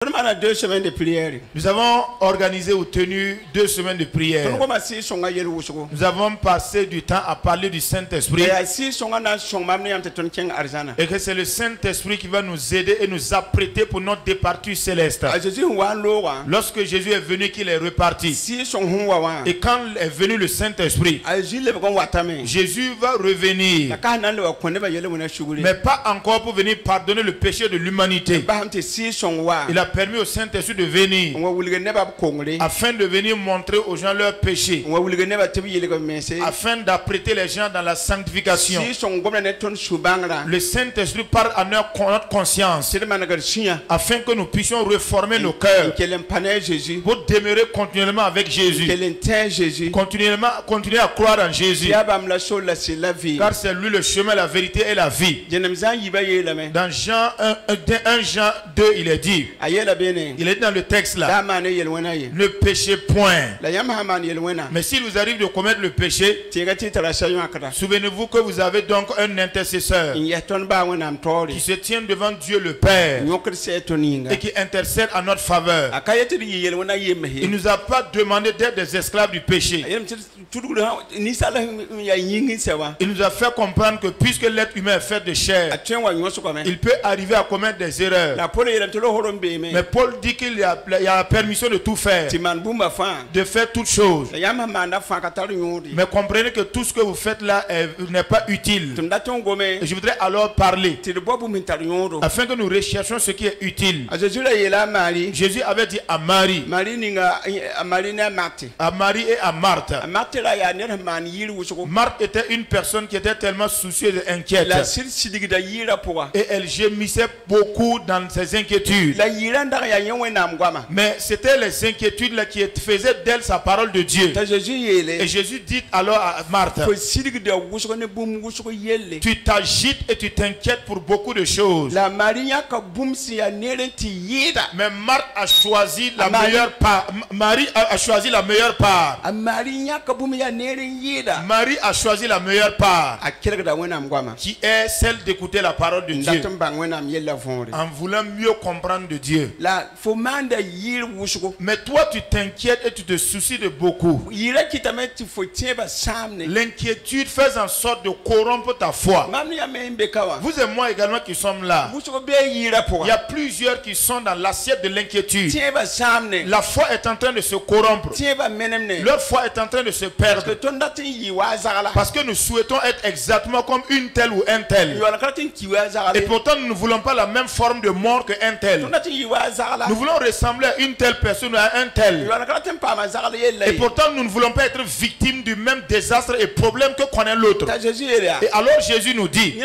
2 semaines de prière. Nous avons organisé ou tenu 2 semaines de prière. Nous avons passé du temps à parler du Saint-Esprit. Et que c'est le Saint-Esprit qui va nous aider et nous apprêter pour notre départure céleste. Lorsque Jésus est venu, qu'il est reparti. Et quand est venu le Saint-Esprit, Jésus va revenir. Mais pas encore pour venir pardonner le péché de l'humanité. Il a permis au Saint-Esprit de venir afin de venir montrer aux gens leurs péchés, afin d'apprêter les gens dans la sanctification. Le Saint-Esprit parle à notre conscience afin que nous puissions reformer nos cœurs pour demeurer continuellement avec Jésus, continuer à croire en Jésus, car c'est lui le chemin, la vérité et la vie. Dans Jean 1 Jean 2, il est dit, il est dans le texte là, ne péchez point. Mais s'il vous arrive de commettre le péché, souvenez-vous que vous avez donc un intercesseur qui se tient devant Dieu le Père et qui intercède en notre faveur. Il ne nous a pas demandé d'être des esclaves du péché. Il nous a fait comprendre que puisque l'être humain est fait de chair, il peut arriver à commettre des erreurs. Mais Paul dit qu'il y a la permission de tout faire, de faire toutes choses. Mais comprenez que tout ce que vous faites là n'est pas utile. Et je voudrais alors parler afin que nous recherchions ce qui est utile. Jésus avait dit à Marie, à Marie et à Marthe. Marthe était une personne qui était tellement soucieuse et inquiète. Et elle gémissait beaucoup dans ses inquiétudes. Mais c'était les inquiétudes là qui faisaient d'elle sa parole de Dieu. Et Jésus dit alors à Marthe, tu t'agites et tu t'inquiètes pour beaucoup de choses. Mais Marthe a choisi la meilleure part. Marie a choisi la meilleure part. Marie a choisi la meilleure part, qui est celle d'écouter la parole de Dieu, en voulant mieux comprendre de Dieu. Mais toi tu t'inquiètes et tu te soucies de beaucoup. L'inquiétude fait en sorte de corrompre ta foi. Vous et moi également qui sommes là, il y a plusieurs qui sont dans l'assiette de l'inquiétude. La foi est en train de se corrompre. Leur foi est en train de se perdre. Parce que nous souhaitons être exactement comme une telle ou un tel. Et pourtant nous ne voulons pas la même forme de mort qu'un tel. Nous voulons ressembler à une telle personne ou à un tel. Et pourtant nous ne voulons pas être victimes du même désastre et problème que connaît l'autre. Et alors Jésus nous dit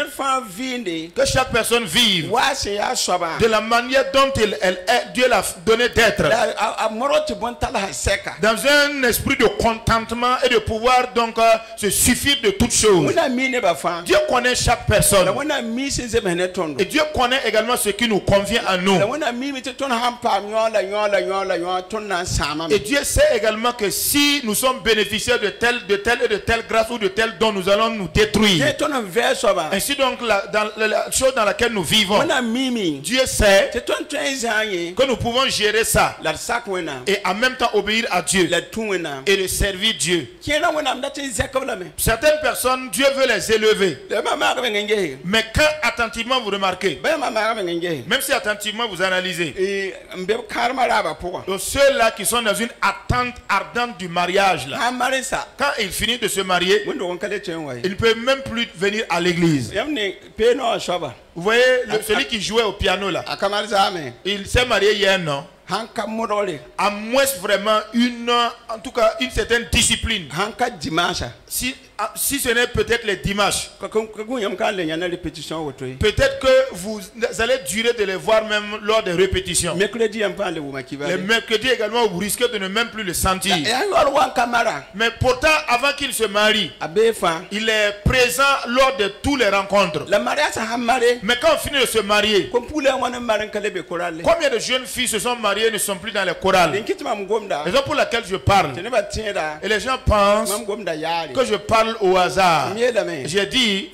que chaque personne vive de la manière dont Dieu l'a donné d'être, dans un esprit de contentement et de pouvoir donc se suffire de toutes choses. Dieu connaît chaque personne et Dieu connaît également ce qui nous convient à nous. Et Dieu sait également que si nous sommes bénéficiaires de telle et de telle grâce ou de tel don, nous allons nous détruire. Ainsi donc dans la chose dans laquelle nous vivons, Dieu sait que nous pouvons gérer ça et en même temps obéir à Dieu et de servir Dieu. Certaines personnes, Dieu veut les élever. Mais quand attentivement vous remarquez, même si attentivement vous analysez, ceux-là qui sont dans une attente ardente du mariage là, quand ils finissent de se marier, ils ne peuvent même plus venir à l'église. Vous voyez celui qui jouait au piano là, il s'est marié il y a un an. À moins vraiment en tout cas une certaine discipline. Si ce n'est peut-être les dimanches, peut-être que vous allez durer de les voir même lors des répétitions. Les mercredis également, vous risquez de ne même plus le sentir. Mais pourtant, avant qu'il se marie, il est présent lors de toutes les rencontres. Mais quand on finit de se marier, combien de jeunes filles se sont mariées et ne sont plus dans les chorales? Raison pour laquelle je parle. Et les gens pensent que je parle parle au hasard. J'ai dit,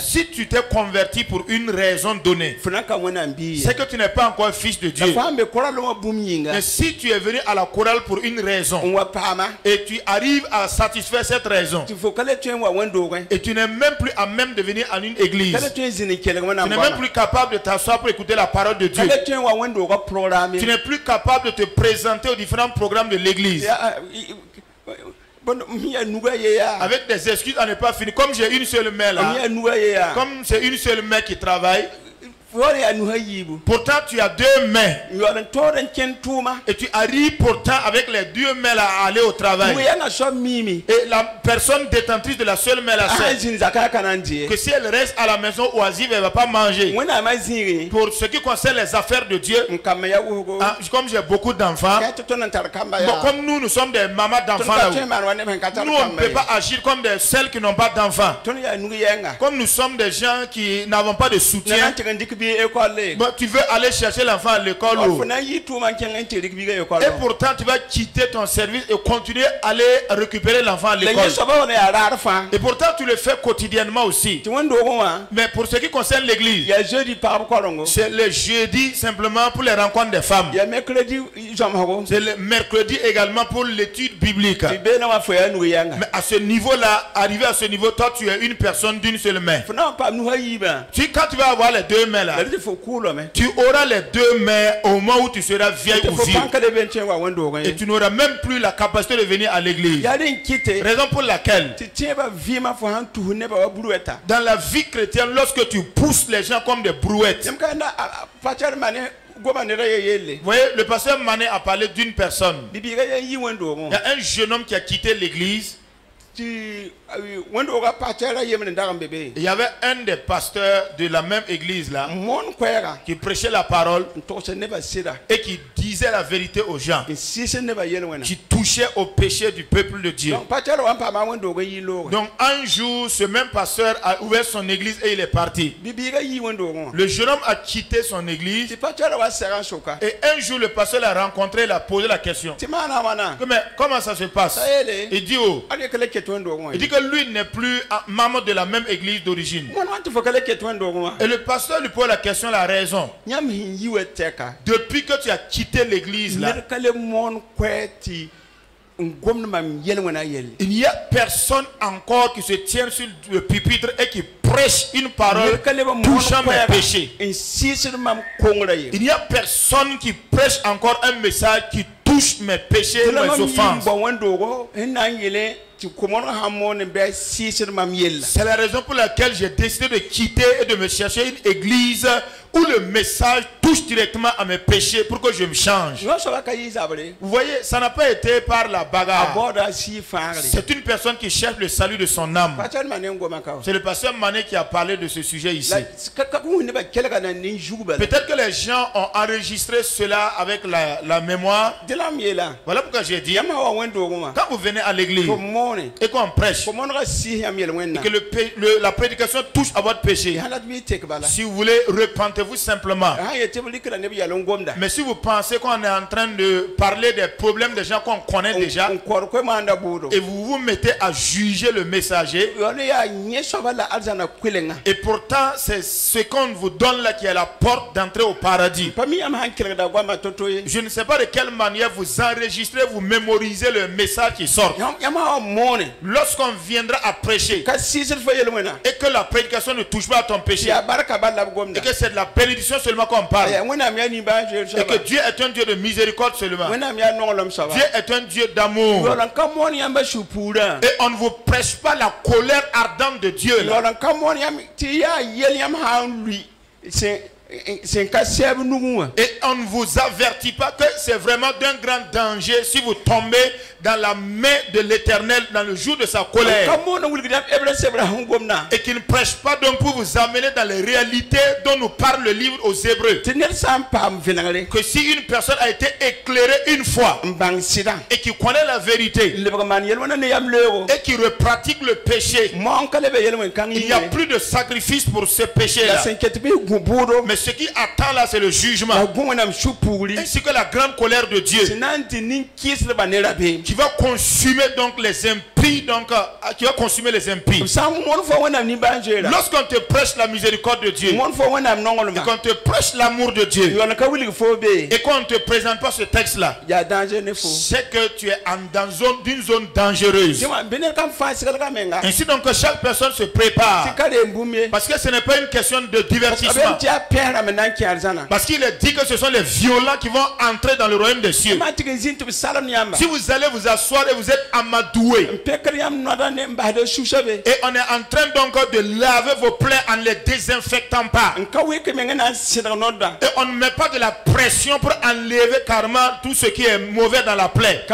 si tu t'es converti pour une raison donnée, c'est que tu n'es pas encore fils de Dieu. Mais si tu es venu à la chorale pour une raison et tu arrives à satisfaire cette raison, et tu n'es même plus à même de venir à une église, tu n'es même plus capable de t'asseoir pour écouter la parole de Dieu, tu n'es plus capable de te présenter aux différents programmes de l'église avec des excuses à ne pas finir. Comme j'ai une seule main là, comme c'est une seule main qui travaille, pourtant tu as deux mains et tu arrives pourtant avec les deux mains là à aller au travail, et la personne détentrice de la seule main là sait que si elle reste à la maison oisive, elle ne va pas manger. Pour ce qui concerne les affaires de Dieu, comme j'ai beaucoup d'enfants, comme nous sommes des mamans d'enfants là, nous on ne peut pas agir comme celles qui n'ont pas d'enfants. Comme nous sommes des gens qui n'avons pas de soutien, bon, tu veux aller chercher l'enfant à l'école, et pourtant tu vas quitter ton service et continuer à aller récupérer l'enfant à l'école, et pourtant tu le fais quotidiennement aussi. Mais pour ce qui concerne l'église, c'est le jeudi simplement pour les rencontres des femmes, c'est le mercredi également pour l'étude biblique. Mais à ce niveau là, arrivé à ce niveau, toi tu es une personne d'une seule main. Quand tu vas avoir les deux mains là, tu auras les deux mains au moment où tu seras vieille ou vieux, et tu n'auras même plus la capacité de venir à l'église. Raison pour laquelle dans la vie chrétienne, lorsque tu pousses les gens comme des brouettes, vous voyez, le pasteur Mané a parlé d'une personne. Il y a un jeune homme qui a quitté l'église. Il y avait un des pasteurs de la même église là qui prêchait la parole et qui disait la vérité aux gens, qui touchait au péché du peuple de Dieu. Donc un jour, ce même pasteur a ouvert son église et il est parti. Le jeune homme a quitté son église, et un jour le pasteur l'a rencontré, il a posé la question: mais comment ça se passe? Il dit il dit que lui n'est plus membre de la même église d'origine. Et le pasteur lui pose la question, la raison. Depuis que tu as quitté l'église là, il n'y a personne encore qui se tient sur le pupitre et qui prêche une parole touchant mes péchés. Il n'y a personne qui prêche encore un message qui touche mes péchés, mes offenses. C'est la raison pour laquelle j'ai décidé de quitter et de me chercher une église où le message touche directement à mes péchés pour que je me change. Vous voyez, ça n'a pas été par la bagarre. C'est une personne qui cherche le salut de son âme. C'est le pasteur Mané qui a parlé de ce sujet ici. Peut-être que les gens ont enregistré cela avec la mémoire. Voilà pourquoi j'ai dit, quand vous venez à l'église et qu'on prêche et que la prédication touche à votre péché, si vous voulez, repentez-vous simplement. Mais si vous pensez qu'on est en train de parler des problèmes des gens qu'on connaît déjà et vous vous mettez à juger le messager, et pourtant c'est ce qu'on vous donne là qui est la porte d'entrée au paradis. Je ne sais pas de quelle manière vous enregistrez, vous mémorisez le message qui sort. Lorsqu'on viendra à prêcher et que la prédication ne touche pas à ton péché et que c'est de la bénédiction seulement qu'on parle, et que Dieu est un Dieu de miséricorde seulement, Dieu est un Dieu d'amour, et on ne vous prêche pas la colère ardente de Dieu là. Et on ne vous avertit pas que c'est vraiment d'un grand danger si vous tombez dans la main de l'Éternel dans le jour de sa colère. Et qu'il ne prêche pas donc pour vous amener dans les réalités dont nous parle le livre aux Hébreux. Que si une personne a été éclairée une fois et qui connaît la vérité et qui repratique le péché, il n'y a plus de sacrifice pour ce péché-là. Mais ce qui attend là, c'est le jugement, ainsi que la grande colère de Dieu qui va consumer donc les impies impies, donc qui va consumer les impies. Lorsqu'on te prêche la miséricorde de Dieu, et qu'on te prêche l'amour de Dieu, et qu'on ne te présente pas ce texte-là, c'est que tu es dans une zone dangereuse. Ainsi donc chaque personne se prépare, parce que ce n'est pas une question de divertissement, parce qu'il est dit que ce sont les violents qui vont entrer dans le royaume des cieux. Si vous allez vous asseoir et vous êtes amadoué, et on est en train donc de laver vos plaies en les désinfectant pas, et on ne met pas de la pression pour enlever carrément tout ce qui est mauvais dans la plaie.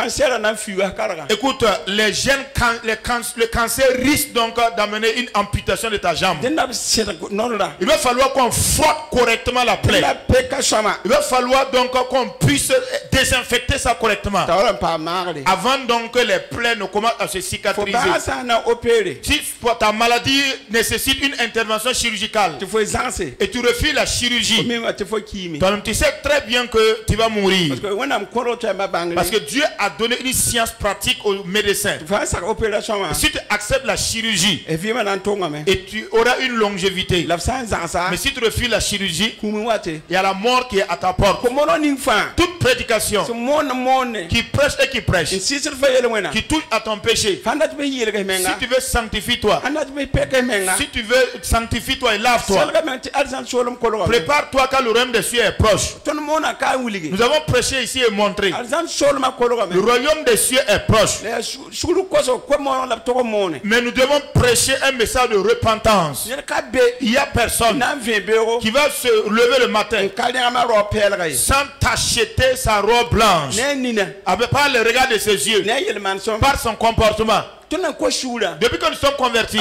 Écoute, les gènes, le cancer risque donc d'amener une amputation de ta jambe. Il va falloir qu'on frotte correctement la plaie. Il va falloir donc qu'on puisse désinfecter ça correctement, avant donc que les plaies ne commencent à se cicatriser. Si ta maladie nécessite une intervention chirurgicale et tu refuses la chirurgie, toi-même tu sais très bien que tu vas mourir, parce que Dieu a donné une science pratique aux médecins. Si tu acceptes la chirurgie, et tu auras une longévité, mais si tu refuses la chirurgie, il y a la mort qui est à ta porte. Toute prédication qui prêche et qui prêche, qui touche à ton péché, si tu veux sanctifie-toi, si tu veux sanctifie-toi et lave-toi, prépare-toi car le royaume des cieux est proche. Nous avons prêché ici et montré, le royaume des cieux est proche, mais nous devons prêcher un message de repentance. Il y a personne qui va se lever le matin sans t'acheter sa robe blanche, par le regard de ses yeux, par son comportement. Depuis que nous sommes convertis,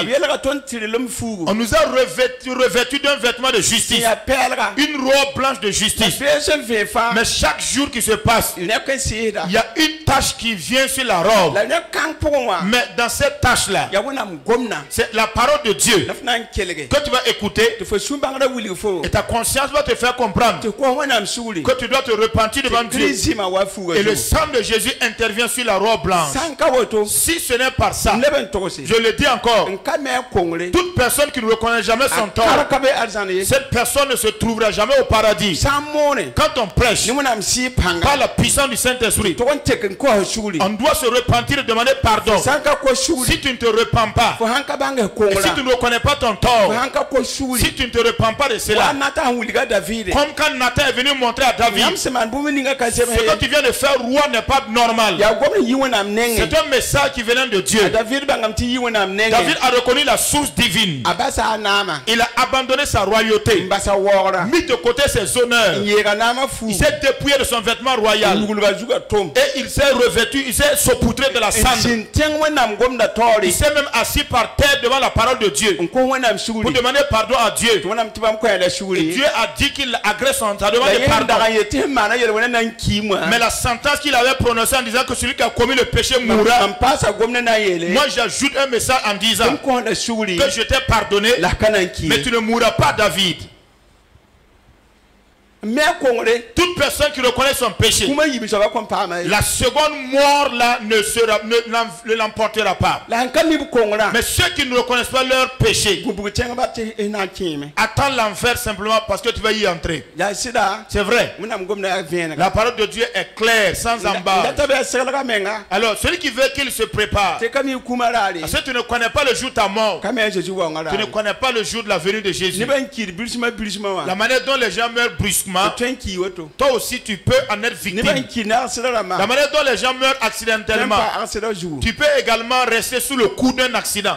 on nous a revêtus d'un vêtement de justice, une robe blanche de justice. Mais chaque jour qui se passe, il y a une tache qui vient sur la robe. Mais dans cette tache-là, c'est la parole de Dieu que tu vas écouter, et ta conscience va te faire comprendre que tu dois te repentir devant Dieu. Et le sang de Jésus intervient sur la robe blanche. Si ce n'est pas ça, je le dis encore, toute personne qui ne reconnaît jamais son tort, cette personne ne se trouvera jamais au paradis. Quand on prêche par la puissance du Saint-Esprit, on doit se repentir et demander pardon. Si tu ne te repens pas, et si tu ne reconnais pas ton tort, si tu ne te repens pas de cela, comme quand Nathan est venu montrer à David, ce que tu viens de faire roi n'est pas normal. C'est un message qui venait de Dieu. David a reconnu la source divine. Il a abandonné sa royauté, mis de côté ses honneurs. Il s'est dépouillé de son vêtement royal et il s'est revêtu, il s'est saupoutré de la cendre. Il s'est même assis par terre devant la parole de Dieu pour demander pardon à Dieu. Et Dieu a dit qu'il agresse son demande de pardon. Mais la sentence qu'il avait prononcée en disant que celui qui a commis le péché mourra, moi j'ajoute un message en disant que je t'ai pardonné, mais tu ne mourras pas, David. Toute personne qui reconnaît son péché, la seconde mort là ne l'emportera pas. Mais ceux qui ne reconnaissent pas leur péché attendent l'enfer simplement parce que tu vas y entrer. C'est vrai. La parole de Dieu est claire, sans embâche. Alors celui qui veut qu'il se prépare, parce que tu ne connais pas le jour de ta mort, tu ne connais pas le jour de la venue de Jésus, la manière dont les gens meurent brusquement, toi aussi tu peux en être victime. La manière dont les gens meurent accidentellement, tu peux également rester sous le coup d'un accident.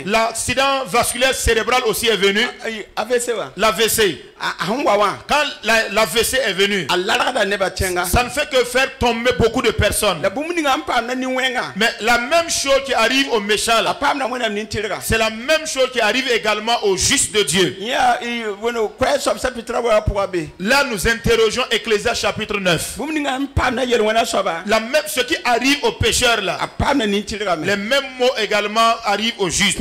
L'accident vasculaire cérébral aussi est venu. L'AVC. Quand l'AVC est venu, ça ne fait que faire tomber beaucoup de personnes. Mais la même chose qui arrive aux méchants, c'est la même chose qui arrive également aux justes de Dieu. Là nous interrogeons Ecclésiaste chapitre 9. Ce qui arrive aux pécheurs là, les mêmes mots également arrivent aux justes.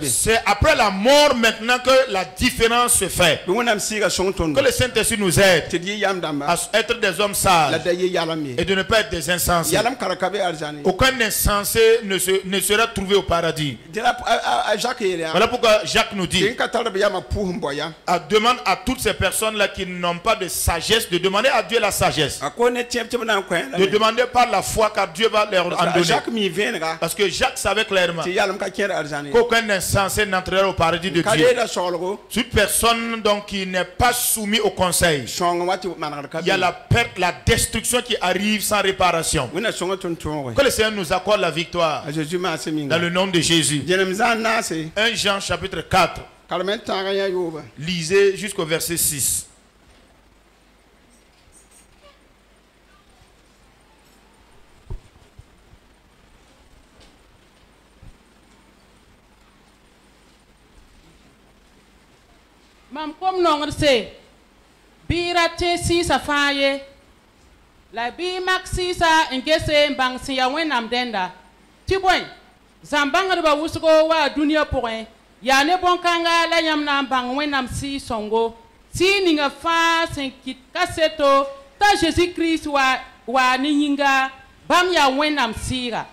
C'est après la mort maintenant que la différence se fait. vrai. Que le Saint-Esprit nous aide à être des hommes sages et de ne pas être des insensés. Aucun insensé ne sera trouvé au paradis. Voilà pourquoi Jacques nous dit, demande à toutes ces personnes-là qui n'ont pas de sagesse de demander à Dieu la sagesse. De demander par la foi, car Dieu va leur en donner. Parce que Jacques savait clairement qu'aucun insensé n'entrera au paradis de Dieu. Toute personne donc qui n'est pas soumise au conseil, il y a la perte, la destruction qui arrive sans réparation. Que le Seigneur nous accorde la victoire dans le nom de Jésus. 1 Jean chapitre 4. Lisez jusqu'au verset 6. Mam kom nongr se bira te si sa faye la bi maxi sa ngese mbang si ya wenam denda ti boy zambangar ba wusugo wa dunia point ya ne bon kanga la yam na mbang wenam si songo si ninga fa sen kit kaseto ta Jésus Christ wa ninga bam ya wenam sira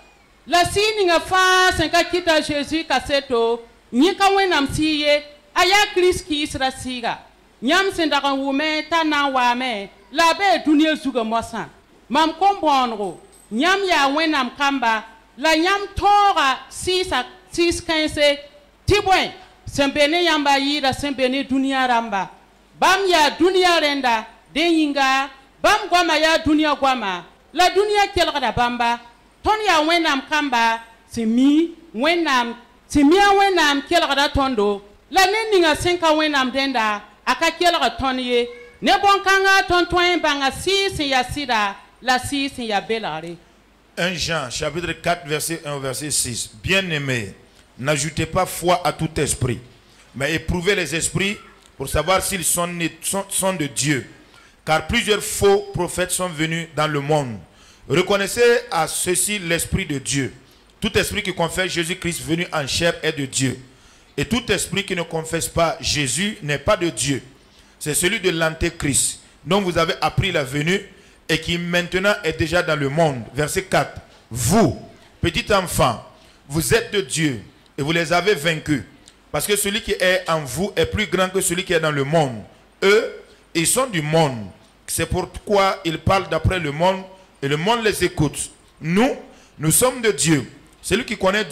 la si ninga fa sen ka kita Jésus kaseto nyika wenam siye aya Christ ki isra siga nyam sendakan wume tana wame la be dunia zuga mosan mam kombonro nyam ya wenam kamba la nyam tora 6:15 tibwen sembene yamba yira sembene dunia ramba bam ya dunia renda denyinga bam gwama ya dunia gwama la dunia kelgada bamba ton ya wenam kamba simi wenam kelgada tondo la ninga senka wenam denda aka kelga tonye ne bon kanga ton toin banga 6 ya sida la 6 ya belare. 1 Jean chapitre 4 verset 1 verset 6. Bien-aimés, n'ajoutez pas foi à tout esprit, mais éprouvez les esprits pour savoir s'ils sont de Dieu, car plusieurs faux prophètes sont venus dans le monde. Reconnaissez à ceci l'esprit de Dieu. Tout esprit qui confesse Jésus-Christ venu en chair est de Dieu. Et tout esprit qui ne confesse pas Jésus n'est pas de Dieu. C'est celui de l'antéchrist, dont vous avez appris la venue et qui maintenant est déjà dans le monde. Verset 4. Vous, petits enfants, vous êtes de Dieu et vous les avez vaincus. Parce que celui qui est en vous est plus grand que celui qui est dans le monde. Eux, ils sont du monde. C'est pourquoi ils parlent d'après le monde et le monde les écoute. Nous sommes de Dieu. Celui qui connaît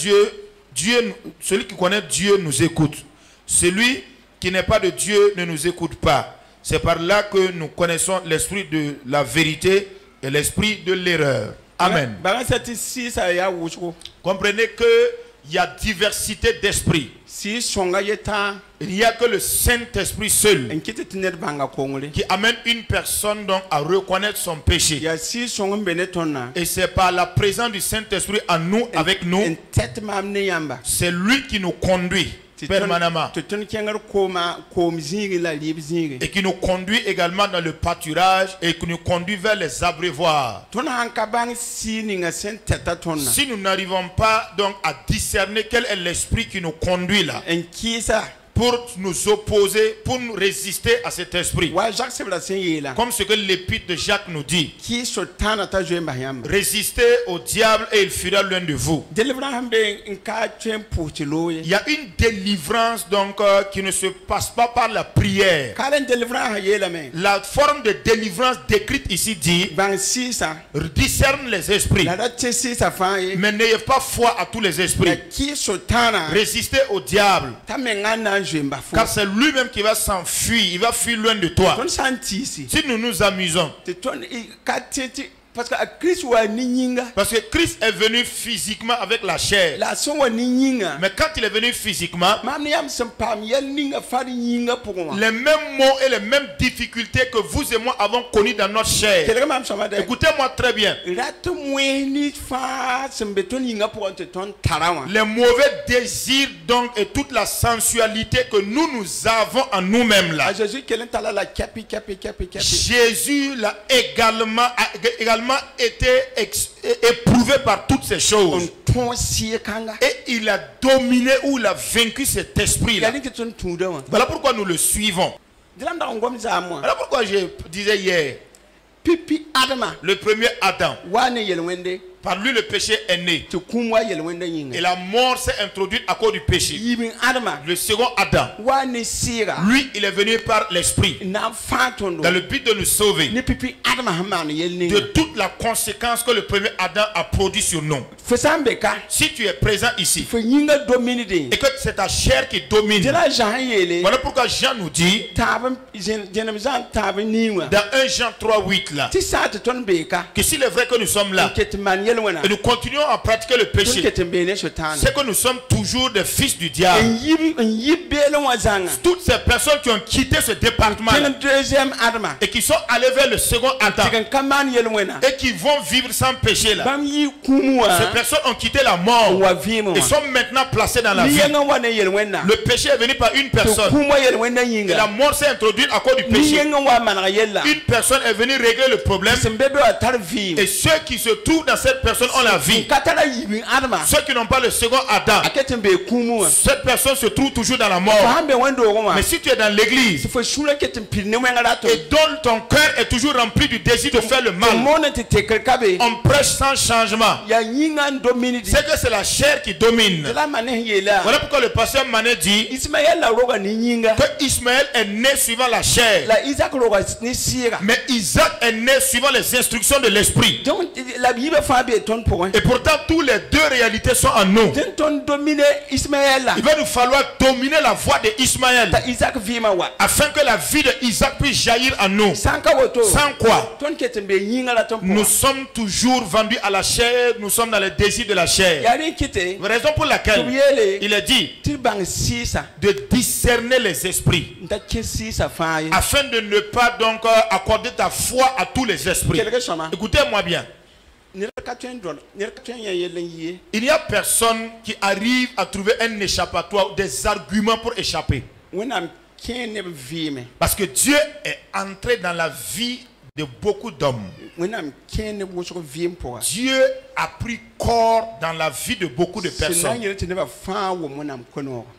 celui qui connaît Dieu nous écoute. Celui qui n'est pas de Dieu ne nous écoute pas. C'est par là que nous connaissons l'esprit de la vérité et l'esprit de l'erreur. Amen. Comprenez qu'il y a diversité d'esprit. Il n'y a que le Saint-Esprit seul qui amène une personne donc à reconnaître son péché. Et c'est par la présence du Saint-Esprit en nous, avec nous, c'est lui qui nous conduit permanemment et qui nous conduit également dans le pâturage et qui nous conduit vers les abreuvoirs. Si nous n'arrivons pas donc à discerner quel est l'esprit qui nous conduit là pour nous opposer, pour nous résister à cet esprit, comme ce que l'épître de Jacques nous dit, résistez au diable et il fuira loin de vous. Il y a une délivrance donc qui ne se passe pas par la prière. La forme de délivrance décrite ici dit discerne les esprits, mais n'ayez pas foi à tous les esprits. Résistez au diable, car c'est lui-même qui va s'enfuir, il va fuir loin de toi. Si nous nous amusons, parce que Christ est venu physiquement avec la chair. Mais quand il est venu physiquement, les mêmes mots et les mêmes difficultés que vous et moi avons connues dans notre chair. Écoutez-moi très bien. Les mauvais désirs donc et toute la sensualité que nous avons en nous-mêmes là. Jésus l'a également été éprouvé par toutes ces choses. Et il a dominé ou il a vaincu cet esprit là. Voilà pourquoi nous le suivons. Voilà pourquoi je disais hier, le premier Adam, par lui le péché est né. Et la mort s'est introduite à cause du péché. Le second Adam, lui, il est venu par l'esprit, dans le but de nous sauver de toute la conséquence que le premier Adam a produit sur nous. Si tu es présent ici et que c'est ta chair qui domine, voilà pourquoi Jean nous dit dans 1 Jean 3:8 là, que s'il est vrai que nous sommes là et nous continuons à pratiquer le péché, c'est que nous sommes toujours des fils du diable. Toutes ces personnes qui ont quitté ce département et qui sont allées vers le second Adam et qui vont vivre sans péché là, ces personnes ont quitté la mort et sont maintenant placées dans la vie. Le péché est venu par une personne et la mort s'est introduite à cause du péché. Une personne est venue régler le problème et ceux qui se trouvent dans cette personne ont la vie. Ceux qui n'ont pas le second Adam, cette personne se trouve toujours dans la mort. Mais si tu es dans l'église et dont ton cœur est toujours rempli du désir de faire le mal, on prêche sans changement, c'est que c'est la chair qui domine. Voilà pourquoi le pasteur Mané dit que Ismaël est né suivant la chair, mais Isaac est né suivant les instructions de l'esprit. Et pourtant tous les deux réalités sont en nous. Il va nous falloir dominer la voie d'Ismaël afin que la vie d'Isaac puisse jaillir en nous. Sans quoi nous sommes toujours vendus à la chair, nous sommes dans les désirs de la chair. Raison pour laquelle il est dit de discerner les esprits afin de ne pas donc accorder ta foi à tous les esprits. Écoutez-moi bien. Il n'y a personne qui arrive à trouver un échappatoire, des arguments pour échapper. Parce que Dieu est entré dans la vie de beaucoup d'hommes. Dieu a pris corps dans la vie de beaucoup de personnes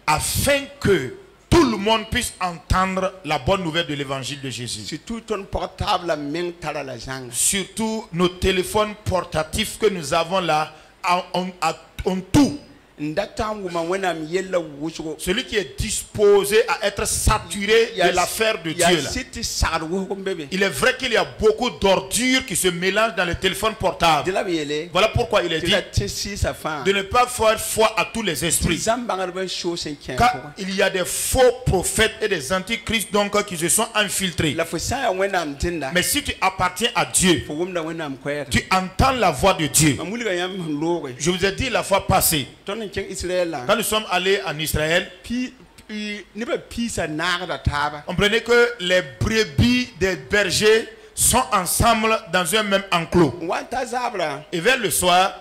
afin que tout le monde puisse entendre la bonne nouvelle de l'évangile de Jésus. Surtout nos téléphones portatifs que nous avons là ont tout. Celui qui est disposé à être saturé de l'affaire de Dieu là. Il est vrai qu'il y a beaucoup d'ordures qui se mélangent dans les téléphones portables. Voilà pourquoi il est dit de ne pas faire foi à tous les esprits, car il y a des faux prophètes et des antichrists donc qui se sont infiltrés. Mais si tu appartiens à Dieu, tu entends la voix de Dieu. Je vous ai dit la fois passée, quand nous sommes allés en Israël, on prenait que les brebis des bergers sont ensemble dans un même enclos. Et vers le soir,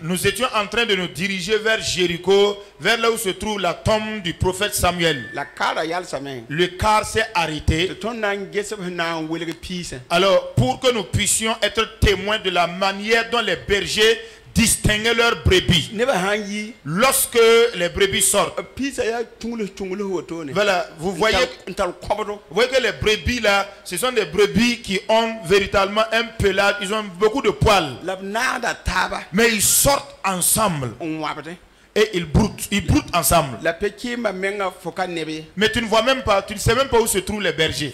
nous étions en train de nous diriger vers Jéricho, vers là où se trouve la tombe du prophète Samuel. Le car s'est arrêté. Alors, pour que nous puissions être témoins de la manière dont les bergers distinguer leurs brebis. Lorsque les brebis sortent, voilà, vous voyez que les brebis là, ce sont des brebis qui ont véritablement un pelage, ils ont beaucoup de poils. Mais ils sortent ensemble. Et ils broutent ensemble. Mais tu ne vois même pas, tu ne sais même pas où se trouvent les bergers.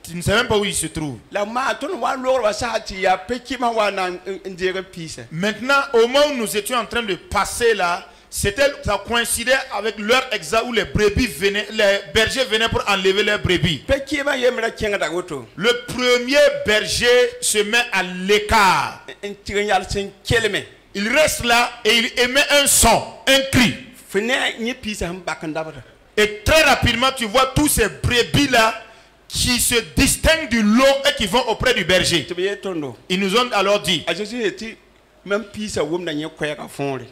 Tu ne sais même pas où ils se trouvent. Maintenant, au moment où nous étions en train de passer là, ça coïncidait avec l'heure exacte où les bergers venaient pour enlever leurs brebis. Le premier berger se met à l'écart. Il reste là et il émet un son, un cri. Et très rapidement, tu vois tous ces brebis-là qui se distinguent du lot et qui vont auprès du berger. Ils nous ont alors dit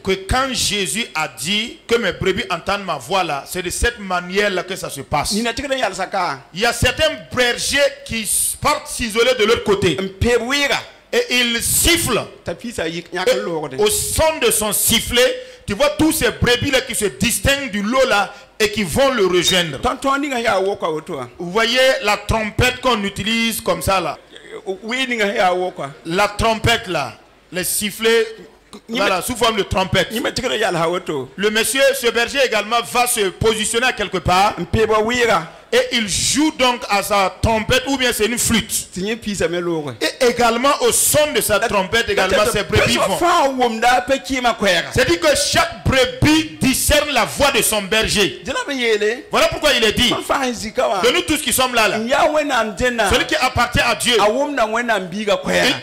que quand Jésus a dit que mes brebis entendent ma voix là, c'est de cette manière-là que ça se passe. Il y a certains bergers qui partent s'isoler de l'autre côté. Et il siffle. Et au son de son sifflet, Tu vois tous ces brebis là qui se distinguent du lot là et qui vont le rejoindre. Vous voyez la trompette qu'on utilise comme ça là. La trompette là, les sifflets, voilà, sous forme de trompette. Le monsieur, ce berger également va se positionner à quelque part. Et il joue donc à sa trompette ou bien c'est une flûte. Et également au son de sa trompette, également ses brebis vont. C'est-à-dire que chaque brebis discerne la voix de son berger. Voilà pourquoi il est dit de nous tous qui sommes là, celui qui appartient à Dieu, il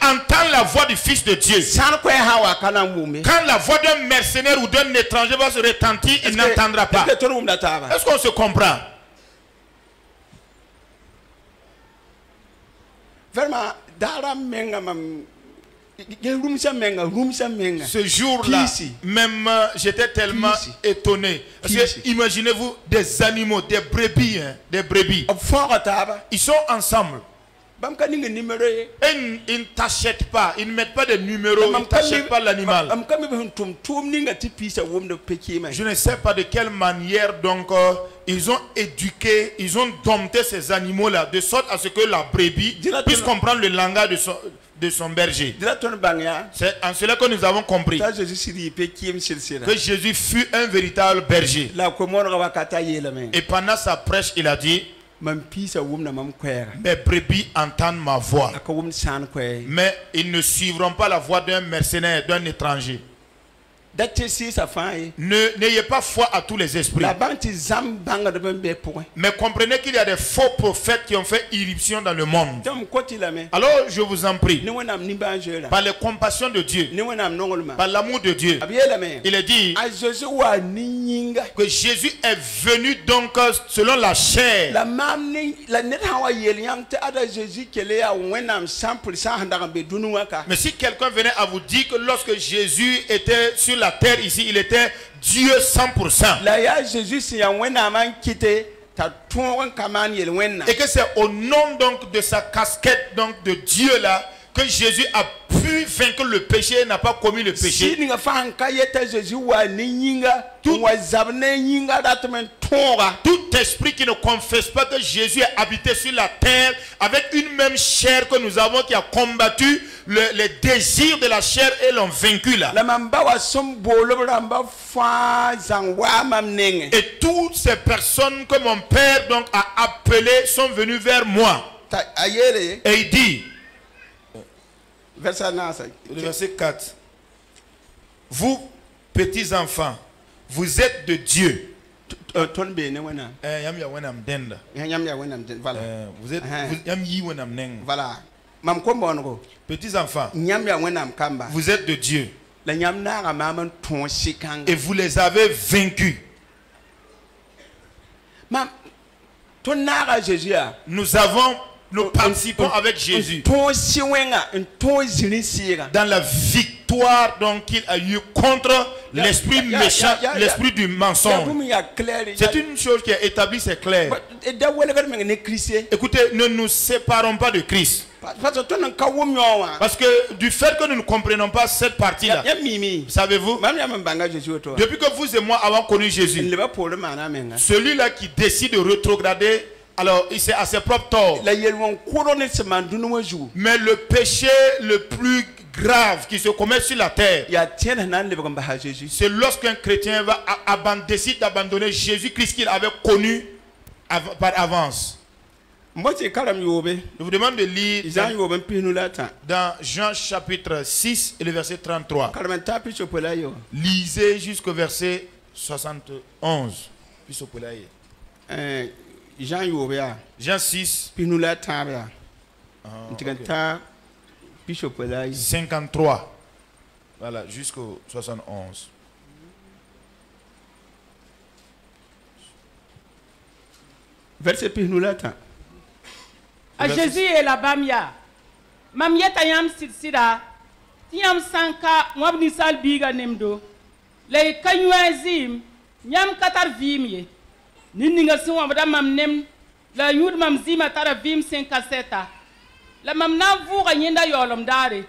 entend la voix du Fils de Dieu. Quand la voix d'un mercenaire ou d'un étranger va se retentir, il n'entendra pas. Est-ce qu'on se comprend? Ce jour-là, même j'étais tellement étonné. Parce que imaginez-vous des animaux, des brebis, des brebis. Ils sont ensemble. Et ils ne t'achètent pas, ils ne mettent pas de numéros, ils ne t'achètent pas l'animal. Je ne sais pas de quelle manière donc ils ont éduqué, ils ont dompté ces animaux-là, de sorte à ce que la brebis puisse comprendre le langage de son berger. C'est en cela que nous avons compris que Jésus fut un véritable berger. Et pendant sa prêche, il a dit: mes brebis entendent ma voix, mais ils ne suivront pas la voix d'un mercenaire, d'un étranger. N'ayez pas foi à tous les esprits. Mais comprenez qu'il y a des faux prophètes qui ont fait irruption dans le monde. Alors je vous en prie, par les compassions de Dieu, par l'amour de Dieu, il est dit que Jésus est venu donc selon la chair. Mais si quelqu'un venait à vous dire que lorsque Jésus était sur la terre ici, il était Dieu 100%. Et que c'est au nom donc de sa casquette donc de Dieu là que Jésus a pu vaincre le péché, n'a pas commis le péché. Tout esprit qui ne confesse pas que Jésus est habité sur la terre avec une même chair que nous avons, qui a combattu les désirs de la chair et l'ont vaincu là. Et toutes ces personnes que mon père donc a appelées sont venues vers moi. Et il dit, le verset 4, vous petits enfants, vous êtes de Dieu. Vous êtes petits enfants, vous êtes de Dieu et vous les avez vaincus. Nous participons avec Jésus dans la victoire donc qu'il a eu contre l'esprit méchant, l'esprit du mensonge. C'est une chose qui est établie, c'est clair. Écoutez, ne nous séparons pas de Christ. Parce que du fait que nous ne comprenons pas cette partie-là, savez-vous, depuis que vous et moi avons connu Jésus, celui-là qui décide de rétrograder, alors c'est à ses propres torts. Mais le péché le plus grave qui se commet sur la terre, c'est lorsqu'un chrétien décide d'abandonner Jésus-Christ qu'il avait connu par avance. Je vous demande de lire dans Jean chapitre 6 et le verset 33. Lisez jusqu'au verset 71. Jean 6 53. Voilà, jusqu'au 71. Verset Pinulata. A Jésus et la Bamia. Mamia tayam sida. Tiam sanka mwabni sal biga nemdo. Le kanyuazim. Nyam katar vimye. Ninga suwa madame mam nem. La yud mam zima tara vim sen kaseta. La mam na vuga nyenda yolom dare.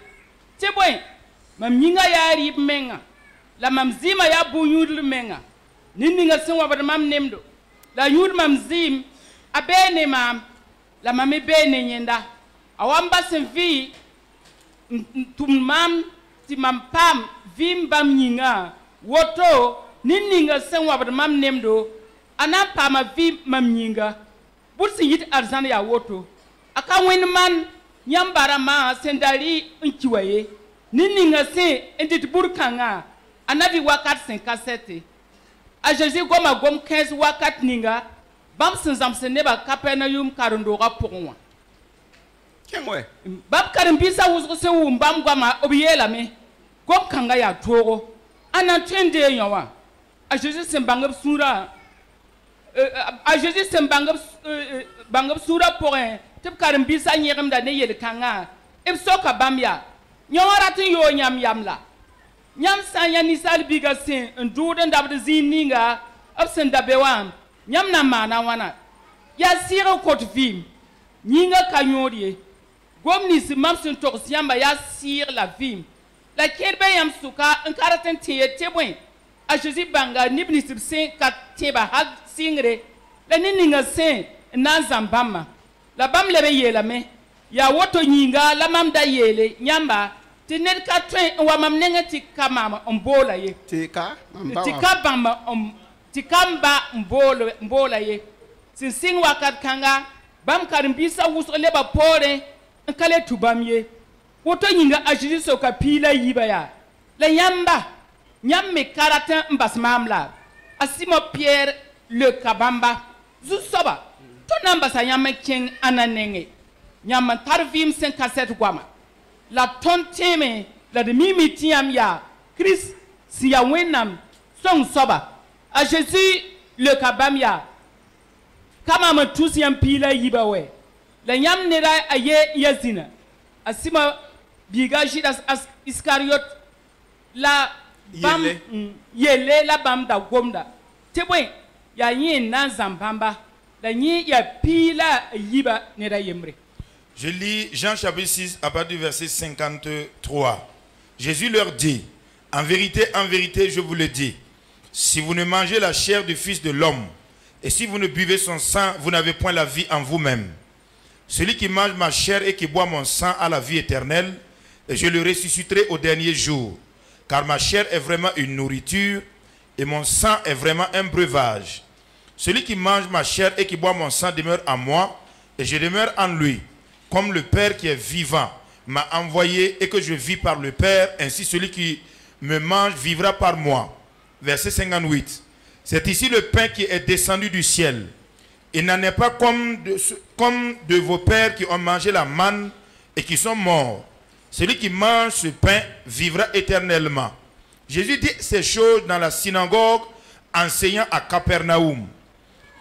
Teboy. Mam nyinga yari menga. la mam zima ya bu yudl menga nini nga sen wa mam nemdo la yud mam zim abene mam la mami bene nyenda awamba sen vi tum mam ti mam pam vim bam nyinga woto nini nga sen wa mam nemdo ana pama vi mam nyinga bursi yit arzan ya woto aka wen man nyambara ma sendali nkiwaye nini nga sen endit burkanga anabi wakat 57 a Jésus goma gom 15 wakat ninga bam sinzam seneba Capernaum karondora pourwa kengwe bab karim bisa wuzgo se wumbam goma obiyela me gom kanga ya toro ana twende yawa a Jésus sembangab sura a Jésus sembangab bangab sura pourun tip karim bisa nyerem da ne yel kanga ib soka bamya nyawaratin yo nyam yamla nyam sanya ni sal biga sin ndudan dabde zininga absen dabewam nyam na mana wana ya sira kot vim nyinga kanyori gomni si mamsin tok siamba ya sir la vim la kerbe yam suka en karaten tie tebwen a Jésus banga nibni sibsen kat teba hag singre la nininga sin na zambama la bam lebe yela me ya woto nyinga la mam da yele nyamba tinel ka twen wa mam nenga tika mama mbola ye tika bamba tikamba mbola ye sin wakat kanga bam karim bisa wuso leba pore nkale tubam ye woto nyinga ajiri so ka pila yiba ya la yamba nyamme karata mbas mamla asimo Pierre le kabamba zu soba to namba sa nyama king ananenge nyama tarvim 57 gwama la tonteme la de mimi tiam ya Christ si ya wenam song soba a Jésus le kabamya kama ma tous yam pila yibawe la nyam nera aye yazina asima biga jidas as Iscariot la bam yele la bam da gomda tebwe ya yin nan zambamba la nyi ya pila yiba nera yemre. Je lis Jean chapitre 6 à partir du verset 53. Jésus leur dit, en vérité, je vous le dis, si vous ne mangez la chair du Fils de l'homme, et si vous ne buvez son sang, vous n'avez point la vie en vous-même. Celui qui mange ma chair et qui boit mon sang a la vie éternelle, et je le ressusciterai au dernier jour. Car ma chair est vraiment une nourriture, et mon sang est vraiment un breuvage. Celui qui mange ma chair et qui boit mon sang demeure en moi, et je demeure en lui. Comme le Père qui est vivant m'a envoyé et que je vis par le Père, ainsi celui qui me mange vivra par moi. Verset 58. C'est ici le pain qui est descendu du ciel. Il n'en est pas comme de vos pères qui ont mangé la manne et qui sont morts. Celui qui mange ce pain vivra éternellement. Jésus dit ces choses dans la synagogue, enseignant à Capernaum.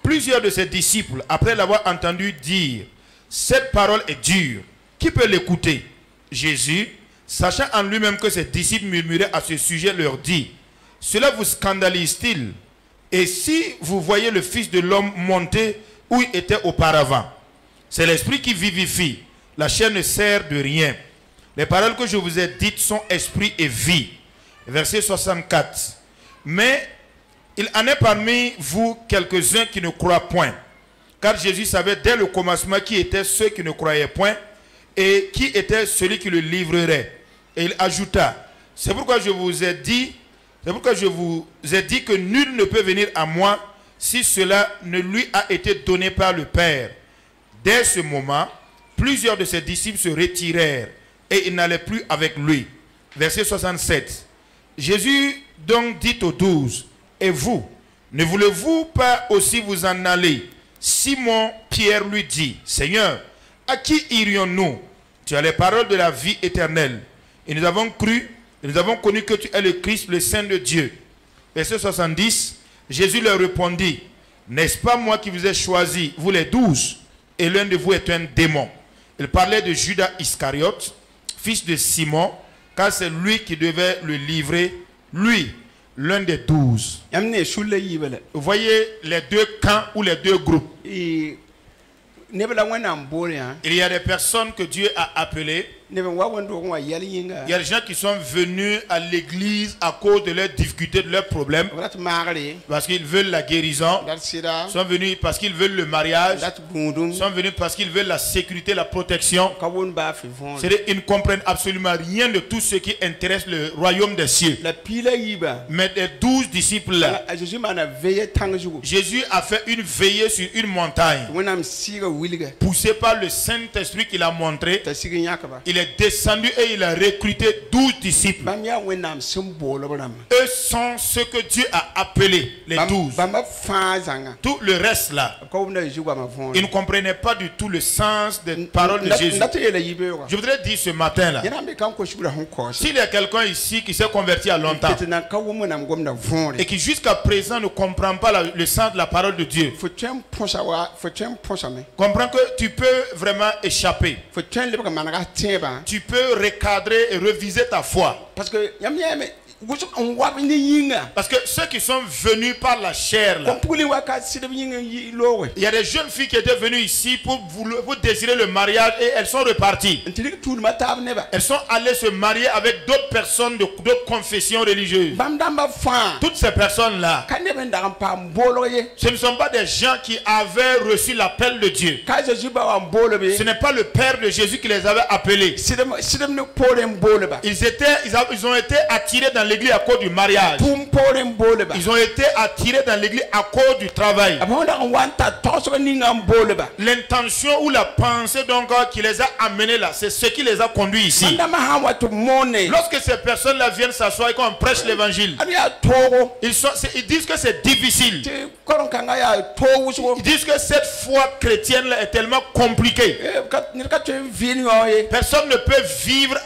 Plusieurs de ses disciples, après l'avoir entendu dire, cette parole est dure, qui peut l'écouter? Jésus, sachant en lui-même que ses disciples murmuraient à ce sujet, leur dit, cela vous scandalise-t-il? Et si vous voyez le Fils de l'homme monter où il était auparavant? C'est l'esprit qui vivifie, la chair ne sert de rien. Les paroles que je vous ai dites sont esprit et vie. Verset 64. Mais il en est parmi vous quelques-uns qui ne croient point. Car Jésus savait dès le commencement qui étaient ceux qui ne croyaient point et qui était celui qui le livrerait. Et il ajouta, c'est pourquoi je vous ai dit que nul ne peut venir à moi si cela ne lui a été donné par le Père. Dès ce moment, plusieurs de ses disciples se retirèrent et ils n'allaient plus avec lui. Verset 67. Jésus donc dit aux 12, et vous, ne voulez-vous pas aussi vous en aller? Simon Pierre lui dit, Seigneur, à qui irions-nous? Tu as les paroles de la vie éternelle. Et nous avons cru, et nous avons connu que tu es le Christ, le Saint de Dieu. Verset 70, Jésus leur répondit, n'est-ce pas moi qui vous ai choisi, vous les 12, et l'un de vous est un démon? Il parlait de Judas Iscariote, fils de Simon, car c'est lui qui devait le livrer, lui, l'un des 12. Vous voyez les deux camps ou les deux groupes. Il y a des personnes que Dieu a appelées Il y a des gens qui sont venus à l'église à cause de leurs difficultés, de leurs problèmes, parce qu'ils veulent la guérison. Ils sont venus parce qu'ils veulent le mariage. Ils sont venus parce qu'ils veulent la sécurité, la protection. C'est-à-dire qu'ils ne comprennent absolument rien de tout ce qui intéresse le royaume des cieux. Mais les 12 disciples là, Jésus a fait une veillée sur une montagne. Poussé par le Saint-Esprit qu'il a montré, il est descendu et il a recruté 12 disciples. Eux sont ceux que Dieu a appelés, les 12. Tout le reste là, ils ne comprenaient pas du tout le sens des paroles de Jésus. Je voudrais dire ce matin là, s'il y a quelqu'un ici qui s'est converti à longtemps et qui jusqu'à présent ne comprend pas le sens de la parole de Dieu, comprends que tu peux vraiment échapper. Tu peux recadrer et reviser ta foi. Parce que ceux qui sont venus par la chair là, il y a des jeunes filles qui étaient venues ici pour désirer le mariage et elles sont reparties. Elles sont allées se marier avec d'autres personnes d'autres confessions religieuses. Toutes ces personnes là, ce ne sont pas des gens qui avaient reçu l'appel de Dieu. Ce n'est pas le Père de Jésus qui les avait appelés. Ils ont été attirés dans l'église à cause du mariage. Ils ont été attirés dans l'église à cause du travail. L'intention ou la pensée donc qui les a amenés là, c'est ce qui les a conduits ici. Lorsque ces personnes-là viennent s'asseoir et qu'on prêche l'évangile, ils disent que c'est difficile. Ils disent que cette foi chrétienne là est tellement compliquée. Personne ne peut vivre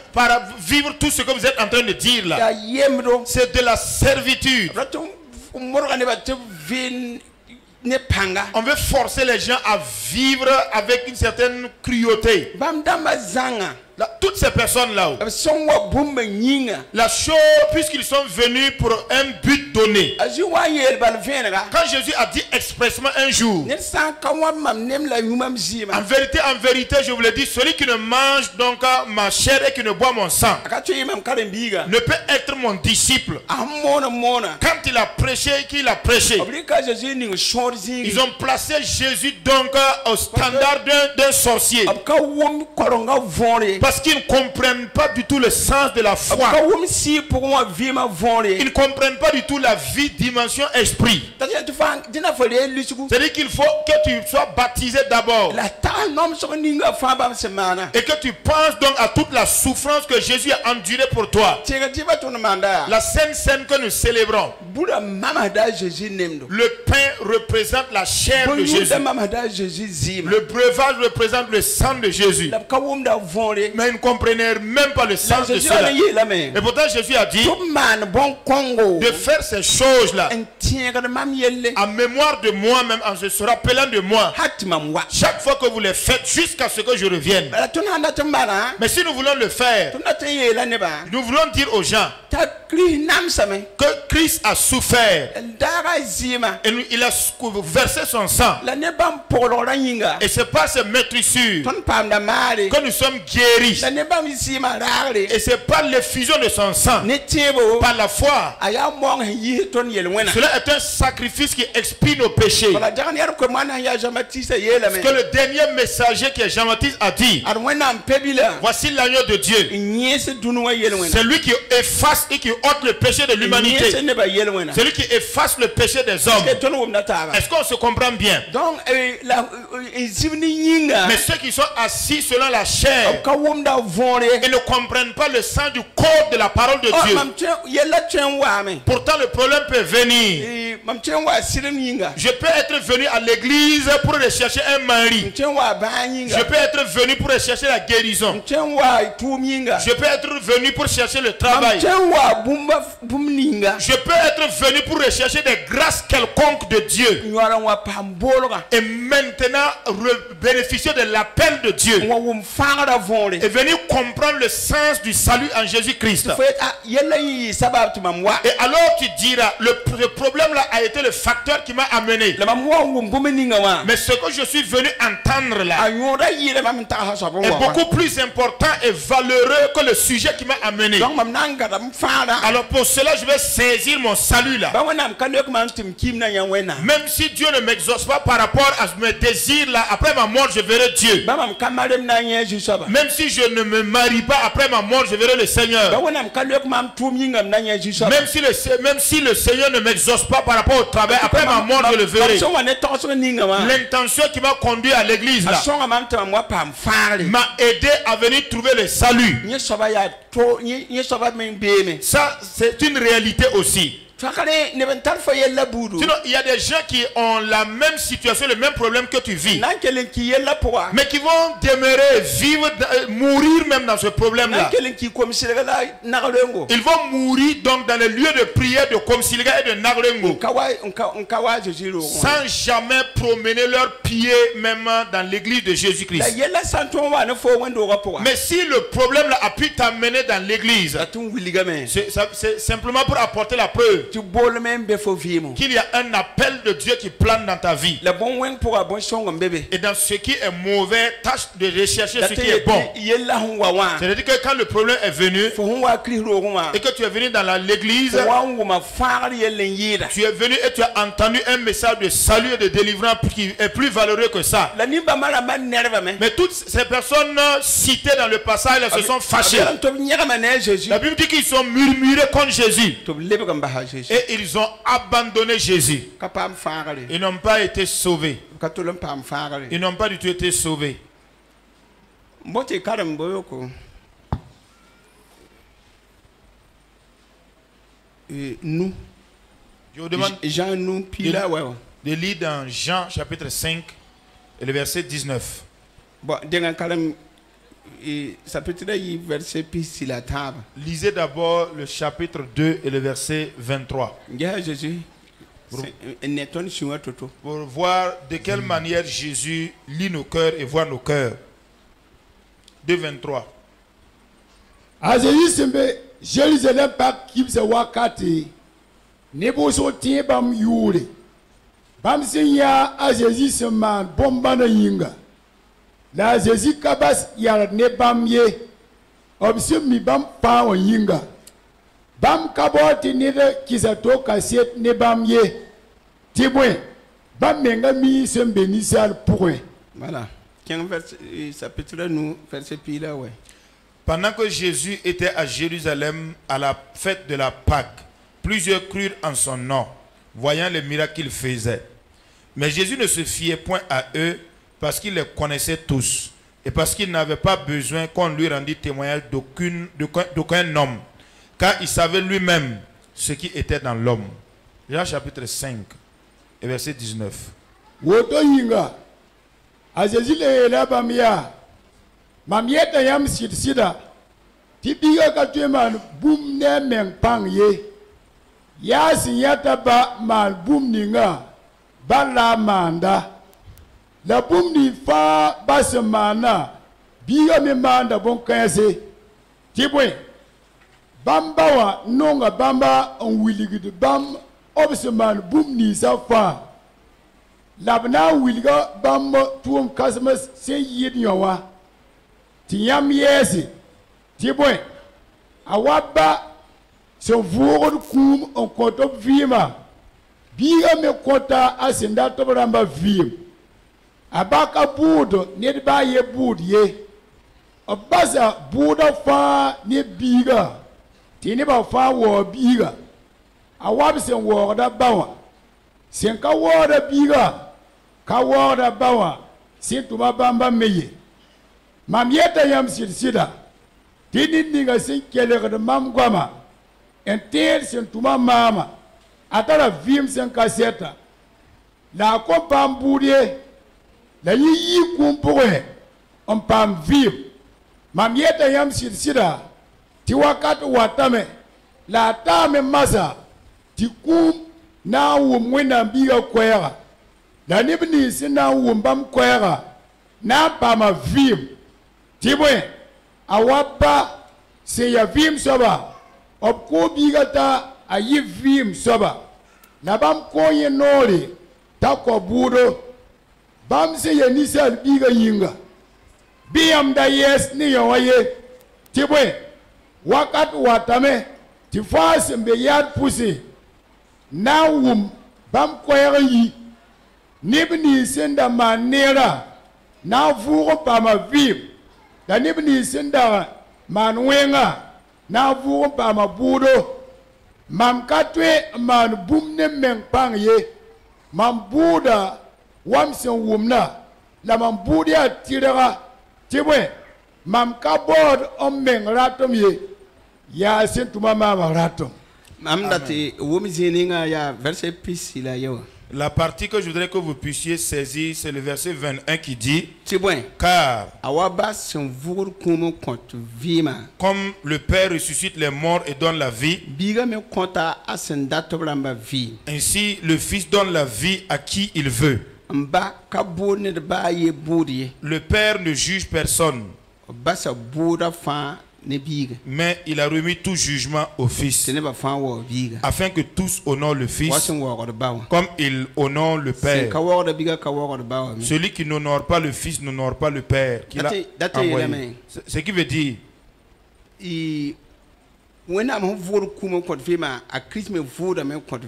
tout ce que vous êtes en train de dire là. C'est de la servitude. On veut forcer les gens à vivre avec une certaine cruauté. Toutes ces personnes-là, la chose, puisqu'ils sont venus pour un but donné. Quand Jésus a dit expressement un jour, en vérité, je vous le dis, celui qui ne mange donc ma chair et qui ne boit mon sang ne peut être mon disciple. Quand il a prêché, qu'il a prêché, ils ont placé Jésus donc au standard d'un sorcier. Parce qu'ils ne comprennent pas du tout le sens de la foi. Ils ne comprennent pas du tout la vie, dimension, esprit. C'est-à-dire qu'il faut que tu sois baptisé d'abord. Et que tu penses donc à toute la souffrance que Jésus a endurée pour toi. La sainte scène que nous célébrons. Le pain représente la chair de Jésus. Le breuvage représente le sang de Jésus. Mais ils ne comprenaient même pas le sens de cela. Et pourtant Jésus a dit de faire ces choses-là en mémoire de moi-même, en se rappelant de moi. Chaque fois que vous les faites jusqu'à ce que je revienne. Mais si nous voulons le faire, nous voulons dire aux gens que Christ a souffert et il a versé son sang. Et c'est par ces maîtrissures que nous sommes guéris. Et c'est par l'effusion de son sang, par la foi. Cela est un sacrifice qui expie nos péchés. Parce que le dernier messager qui est Jean-Baptiste a dit: voici l'agneau de Dieu. C'est lui qui efface et qui ôte le péché de l'humanité. C'est lui qui efface le péché des hommes. Est-ce qu'on se comprend bien? Mais ceux qui sont assis selon la chair et ne comprennent pas le sens du corps de la parole de Dieu. Pourtant le problème peut venir. Je peux être venu à l'église pour rechercher un mari. Je peux être venu pour rechercher la guérison. Je peux être venu pour chercher le travail. Je peux être venu pour rechercher des grâces quelconques. quelconque de Dieu et maintenant bénéficier de l'appel de Dieu et venir comprendre le sens du salut en Jésus-Christ. Et alors tu diras, le problème là a été le facteur qui m'a amené. Mais ce que je suis venu entendre là est beaucoup plus important et valeureux que le sujet qui m'a amené. Alors pour cela, je vais saisir mon salut là. Même si Dieu ne m'exauce pas par rapport à mes désirs là, après ma mort, je verrai Dieu. Même si je ne me marie pas, après ma mort, je verrai le Seigneur. Même si le Seigneur ne m'exauce pas par rapport au travail, après ma mort, je le verrai. L'intention qui m'a conduit à l'église là m'a aidé à venir trouver le salut. Ça, c'est une réalité aussi. Sinon, il y a des gens qui ont la même situation, le même problème que tu vis, mais qui vont demeurer, vivre, mourir même dans ce problème-là. Ils vont mourir donc dans les lieux de prière de Komsilga et de Naglengo, sans jamais promener leurs pieds même dans l'église de Jésus-Christ. Mais si le problème-là a pu t'amener dans l'église, c'est simplement pour apporter la preuve qu'il y a un appel de Dieu qui plane dans ta vie. Et dans ce qui est mauvais, tâche de rechercher ce qui est bon. C'est-à-dire que quand le problème est venu et que tu es venu dans l'église, tu es venu et tu as entendu un message de salut et de délivrance qui est plus valeureux que ça. Mais toutes ces personnes citées dans le passage se sont fâchées. La Bible dit qu'ils sont murmurés contre Jésus. Et ils ont abandonné Jésus. Ils n'ont pas été sauvés. Ils n'ont pas du tout été sauvés. Nous. Je vous demande Jean nous de lire dans Jean chapitre 5 et le verset 19. Lisez d'abord le chapitre 2 et le verset 23. Pour voir de quelle manière Jésus lit nos cœurs et voit nos cœurs. 2, 23. Jérusalem pas kibsa wakati nebo so tie bam yure bam sinya a Jésus seman bomba na yinga la Jésus kabas ya ne bam ye obsim mi bam pa wa yinga bam kaboti ne de kisato kaset ne bam ye tibwe bam menga mi sem benisal point. Voilà. Quel chapitre nous verset pile ouais. Pendant que Jésus était à Jérusalem à la fête de la Pâque, plusieurs crurent en son nom, voyant les miracles qu'il faisait. Mais Jésus ne se fiait point à eux parce qu'il les connaissait tous et parce qu'il n'avait pas besoin qu'on lui rendît témoignage d'aucun homme, car il savait lui-même ce qui était dans l'homme. Jean chapitre 5 et verset 19. Mamieta yam sida tibiga katweman boom ne men pang ye ya sinyata ba mal boom ninga bala manda la boom ni fa basemana biga me manda bon kanse tibwe bamba wa nonga bamba on wiligide bam obseman boom ni safa labna wiliga bam tuon kasmas se yidnyawa Tiam yesi, tibwe, awaba, se vourou koum on kotop vima, biga me kota asenda tobramba vim, abaka boud, ned ba ye boud ye, abaza bouda fa ne biga, tini ba fa wo biga, awab se woda bawa, sen ka woda biga, ka woda bawa, sen tuma bamba meye. Mamieta yam sida tini ninga sin kele de mam goma enter sin tuma mama atara vim sin kaseta la ko pamburie la yi kumpoe on pam vim mamieta yam sida ti wakati watame la tame masa ti kum na wum wena biga kwera da nibni sin na wum bam kwera na pa ma vim tibwe awaba se ya vim soba op ko biga ta ayi vim soba na bam ko ye nori ta ko budo bam se ya nisal biga yinga biam da yes ni yo waye tibwe wakat watame tifas mbe yad pusi na wum bam kwera yi nibni senda manera na vugo pa ma vim da nibni senda man wenga na vugo pa ma budo mam katwe man bumne meng pang ye mam buda wam sen wumna la mam budia tiraga tibwe mam kabod om meng ratom ye ya sen tuma mama ratom mam dati wum zininga ya verset pisi la yo. La partie que je voudrais que vous puissiez saisir, c'est le verset 21 qui dit car comme le Père ressuscite les morts et donne la vie, ainsi le Fils donne la vie à qui il veut. Le Père ne juge personne, mais il a remis tout jugement au Fils, afin que tous honorent le Fils comme il honore le Père. Celui qui n'honore pas le Fils n'honore pas le Père qu'il a envoyé. Ce qui veut dire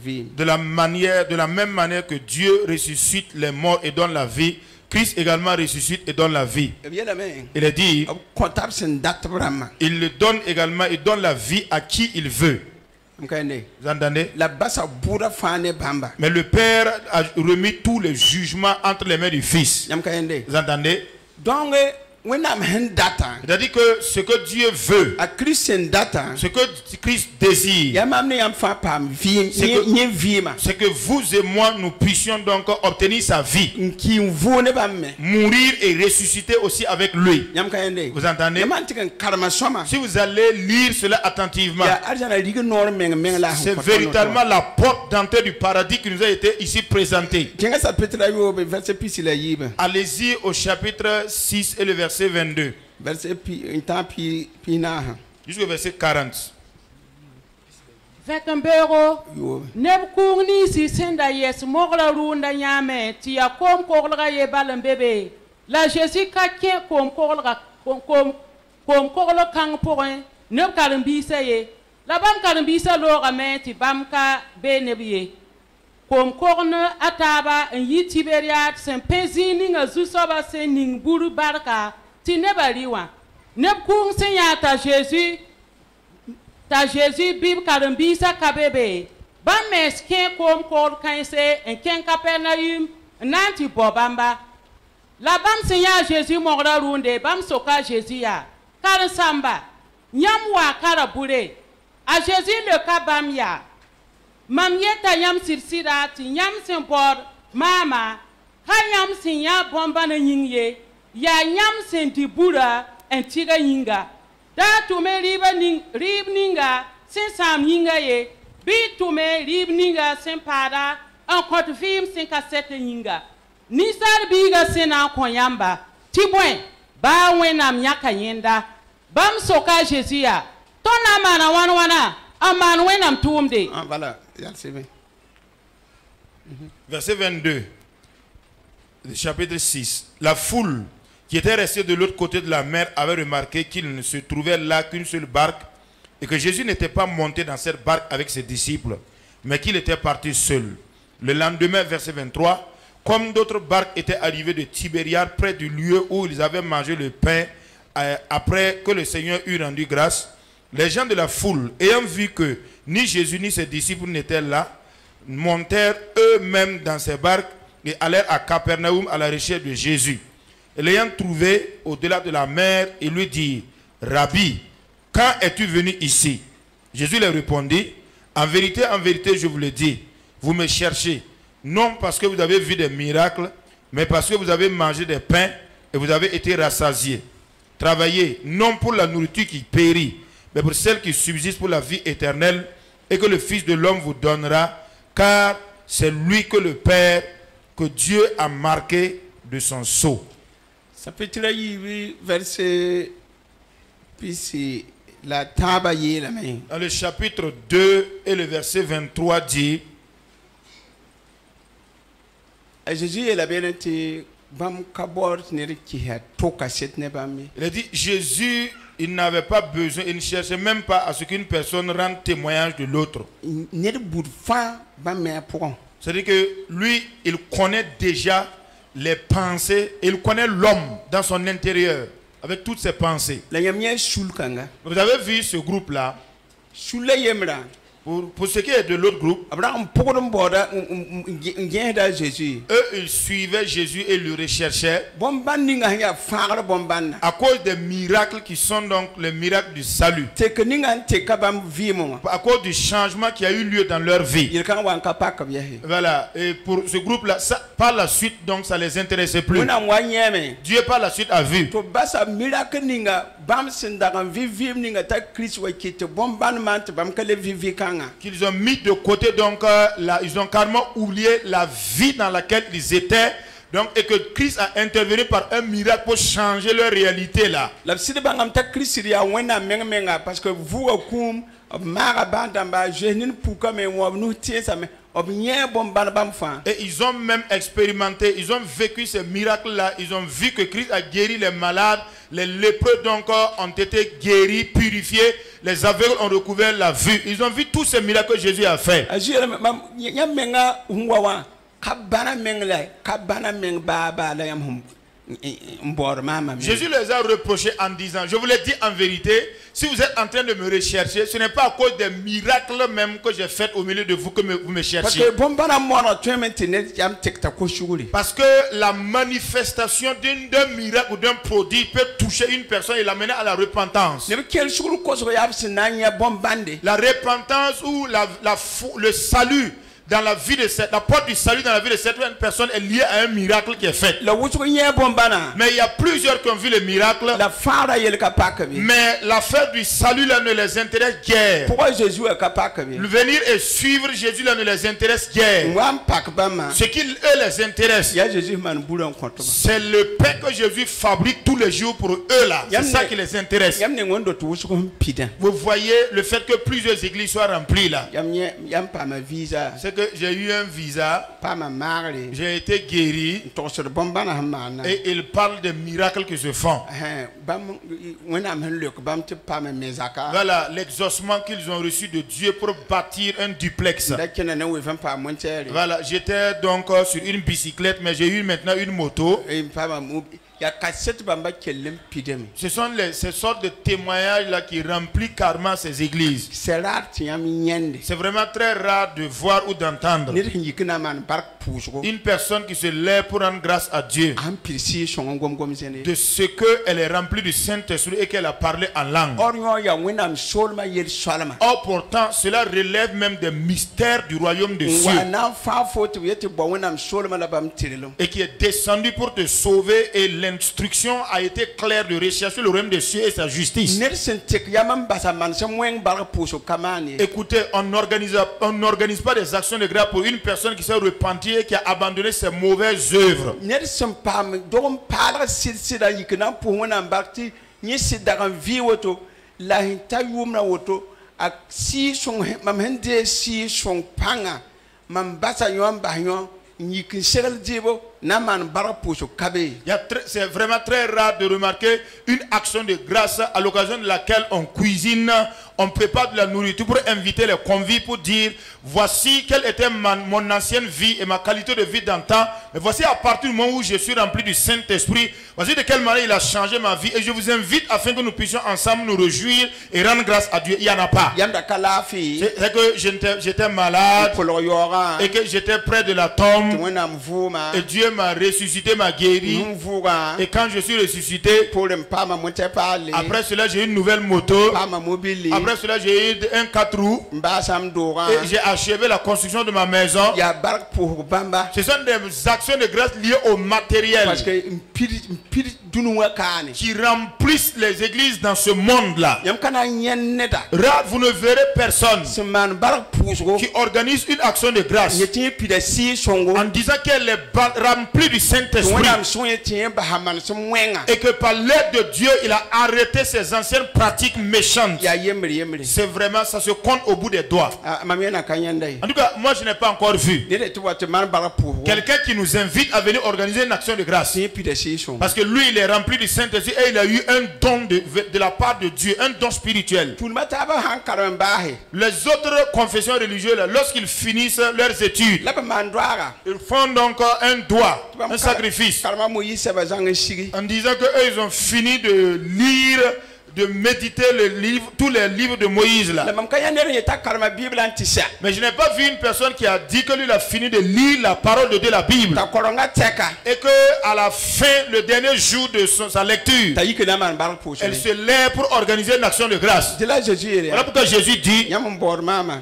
de la même manière que Dieu ressuscite les morts et donne la vie, Christ également ressuscite et donne la vie. Il est dit, il le donne également et donne la vie à qui il veut. Vous entendez? Mais le Père a remis tous les jugements entre les mains du Fils. Vous entendez? C'est-à-dire que ce que Dieu veut, ce que Christ désire, c'est que vous et moi nous puissions donc obtenir sa vie, mourir et ressusciter aussi avec lui. Vous entendez? Si vous allez lire cela attentivement, c'est véritablement la porte d'entrée du paradis qui nous a été ici présentée. Allez-y au chapitre 6 et le verset 22 jusqu'au verset 40. La Jésus kom kang porin ne kalambisa ye la bam kalambisa lo rameti bam ka benebiye kom korne ataba en yitiberiat sen pezini nga zusoba sen ning buru barka ti ne baliwa ne kung sen ya ta Jésus bib kalambisa kabebe bam meske kom kor kanse en ken Capernaum nanti bobamba la bam sen ya Jésus mora runde bam soka Jésus ya kar samba nyam wa karabure a Jésus le kabam ya mam yeta nyam sirsira ti nyam sen bor mama ha nyam sen ya bomba na nyingye ya nyam sen dibura en tiga yinga da to me rib ninga sen sam yinga ye bi to me rib ninga sen para en kot film sen cassette yinga ni sar biga sen an konyamba tibwen ba wenam nyaka yenda bam soka Jésus ya tona mana wana aman wenam tuumde. Voilà. Verset 22 du chapitre 6. La foule qui était restée de l'autre côté de la mer avait remarqué qu'il ne se trouvait là qu'une seule barque et que Jésus n'était pas monté dans cette barque avec ses disciples, mais qu'il était parti seul. Le lendemain, verset 23, comme d'autres barques étaient arrivées de Tibériade près du lieu où ils avaient mangé le pain après que le Seigneur eut rendu grâce, les gens de la foule, ayant vu que ni Jésus ni ses disciples n'étaient là, montèrent eux-mêmes dans ces barques et allèrent à Capernaum à la recherche de Jésus. Et l'ayant trouvé au-delà de la mer, ils lui dirent, Rabbi, quand es-tu venu ici? Jésus leur répondit, en vérité, je vous le dis, vous me cherchez, non parce que vous avez vu des miracles, mais parce que vous avez mangé des pains et vous avez été rassasiés. Travaillez, non pour la nourriture qui périt, mais pour celle qui subsiste pour la vie éternelle, et que le Fils de l'homme vous donnera, car c'est lui que le Père, que Dieu a marqué de son sceau. Chapitre 8, verset la tabaye la main. Dans le chapitre 2 et le verset 23 dit, Jésus est la bien été bam kabor nere qui a toka cette ne bami. Il a dit Jésus, il n'avait pas besoin, il ne cherchait même pas à ce qu'une personne rende témoignage de l'autre. Nere bourfa bam pour. C'est-à-dire que lui, il connaît déjà les pensées, il connaît l'homme dans son intérieur, avec toutes ses pensées. Vous avez vu ce groupe-là? Pour ce qui est de l'autre groupe, eux, ils suivaient Jésus et le recherchaient à cause des miracles qui sont donc les miracles du salut, à cause du changement qui a eu lieu dans leur vie. Voilà, et pour ce groupe-là, par la suite, donc, ça ne les intéressait plus. Dieu par la suite a vu qu'ils ont mis de côté, donc ils ont carrément oublié la vie dans laquelle ils étaient, donc, et que Christ a intervenu par un miracle pour changer leur réalité là. Parce que vous, et ils ont même expérimenté, ils ont vécu ces miracles-là, ils ont vu que Christ a guéri les malades, les lépreux donc ont été guéris, purifiés, les aveugles ont recouvert la vue. Ils ont vu tous ces miracles que Jésus a fait. Jésus les a reprochés en disant, je vous l'ai dit en vérité, si vous êtes en train de me rechercher, ce n'est pas à cause des miracles même que j'ai fait au milieu de vous que vous me cherchez. Parce que la manifestation d'un miracle ou d'un produit peut toucher une personne et l'amener à la repentance. La repentance ou le salut dans la vie de cette, la porte du salut dans la vie de cette personne est liée à un miracle qui est fait. Mais il y a plusieurs qui ont vu le miracle. Mais l'affaire du salut là ne les intéresse guère. Pourquoi Jésus est capable? Venir et suivre Jésus là ne les intéresse guère. Ce qui eux les intéresse, c'est le pain que Jésus fabrique tous les jours pour eux là. C'est ça qui les intéresse. Vous voyez le fait que plusieurs églises soient remplies là. C'est que j'ai eu un visa, j'ai été guéri, et il parle des miracles qui se font. Voilà l'exaucement qu'ils ont reçu de Dieu pour bâtir un duplex. Voilà, j'étais donc sur une bicyclette, mais j'ai eu maintenant une moto. Ce sont ces sortes de témoignages là qui remplissent carrément ces églises. C'est vraiment très rare de voir ou d'entendre une personne qui se lève pour rendre grâce à Dieu de ce qu'elle est remplie du Saint-Esprit et qu'elle a parlé en langue. Or pourtant cela relève même des mystères du royaume de cieux et qui est descendu pour te sauver, et l'instruction a été claire de rechercher le royaume des cieux et sa justice. Écoutez, on n'organise pas des actions de grâce pour une personne qui s'est repentie et qui a abandonné ses mauvaises œuvres. C'est vraiment très rare de remarquer une action de grâce à l'occasion de laquelle on cuisine, on prépare de la nourriture pour inviter les convives, pour dire voici quelle était mon ancienne vie et ma qualité de vie d'antan, mais voici à partir du moment où je suis rempli du Saint-Esprit, voici de quelle manière il a changé ma vie, et je vous invite afin que nous puissions ensemble nous réjouir et rendre grâce à Dieu. Il n'y en a pas. C'est que j'étais malade et que j'étais près de la tombe et Dieu m'a ressuscité, m'a guéri, et quand je suis ressuscité, après cela j'ai eu une nouvelle moto, après cela j'ai eu un 4 roues et j'ai achevé la construction de ma maison. Ce sont des actions de grâce liées au matériel. qui remplissent les églises dans ce monde-là. Rare, vous ne verrez personne qui organise une action de grâce en disant qu'elle est remplie du Saint-Esprit et que par l'aide de Dieu, il a arrêté ses anciennes pratiques méchantes. C'est vraiment, ça se compte au bout des doigts. En tout cas, moi je n'ai pas encore vu quelqu'un qui nous invite à venir organiser une action de grâce. Parce que lui, il est rempli du Saint-Esprit et il a eu un don de la part de Dieu, un don spirituel. Les autres confessions religieuses, lorsqu'ils finissent leurs études, ils font donc un doigt, un sacrifice, en disant qu'eux, ils ont fini de lire, de méditer tous les livres de Moïse là. Mais je n'ai pas vu une personne qui a dit que lui il a fini de lire la parole de Dieu, la Bible, et que à la fin, le dernier jour de sa lecture, elle se lève pour organiser une action de grâce. Voilà pourquoi Jésus dit,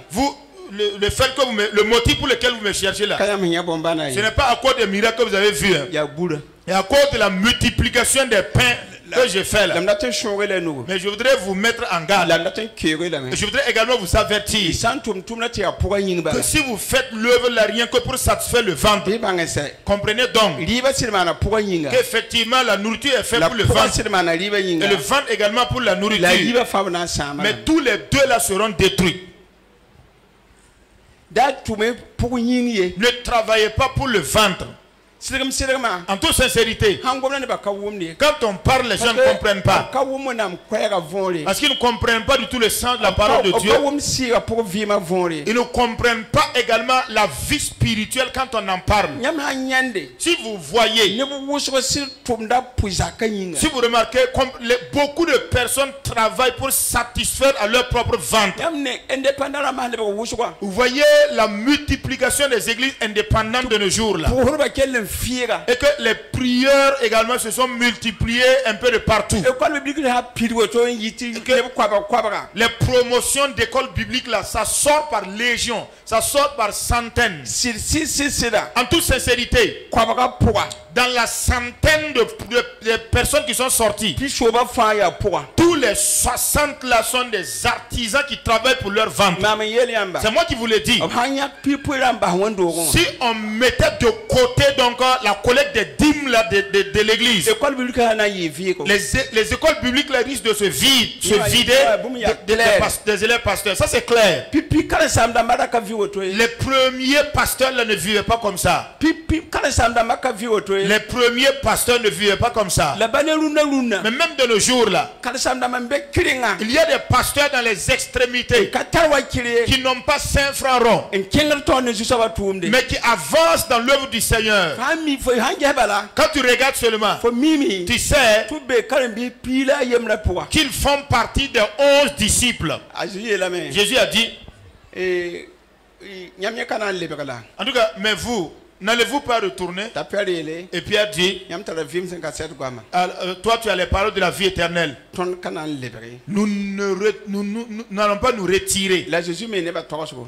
vous, le fait que le motif pour lequel vous me cherchez là, ce n'est pas à cause des miracles que vous avez vus, et à cause de la multiplication des pains que j'ai fait là. Mais je voudrais vous mettre en garde. Et je voudrais également vous avertir que si vous faites l'œuvre là rien que pour satisfaire le ventre, comprenez donc qu'effectivement la nourriture est faite pour le ventre et le ventre également pour la nourriture. Mais tous les deux là seront détruits. Ne travaillez pas pour le ventre. En toute sincérité, quand on parle, les gens ne comprennent pas. Parce qu'ils ne comprennent pas du tout le sens de la parole de Dieu. Ils ne comprennent pas également la vie spirituelle quand on en parle. Si vous voyez, si vous remarquez, beaucoup de personnes travaillent pour satisfaire à leur propre ventre. Vous voyez la multiplication des églises indépendantes de nos jours là. Et que les prières également se sont multipliées un peu de partout. Les promotions d'écoles bibliques là, ça sort par légion, ça sort par centaines. En toute sincérité, dans la centaine de personnes qui sont sorties, tous les 60 là sont des artisans qui travaillent pour leur ventre. C'est moi qui vous l'ai dit. Si on mettait de côté donc la collecte des dîmes là, de l'église, les écoles bibliques là, risquent de se vider des élèves pasteurs. Ça c'est clair. Les premiers pasteurs là, ne vivaient pas comme ça. Les premiers pasteurs ne vivaient pas comme ça. Mais même de nos jours là, il y a des pasteurs dans les extrémités qui n'ont pas 5 francs ronds, mais qui avancent dans l'œuvre du Seigneur. Quand tu regardes seulement, tu sais qu'ils font partie des 11 disciples. Jésus a dit, en tout cas, mais vous, n'allez-vous pas retourner? Et Pierre dit, toi tu as les paroles de la vie éternelle. Nous n'allons pas nous retirer.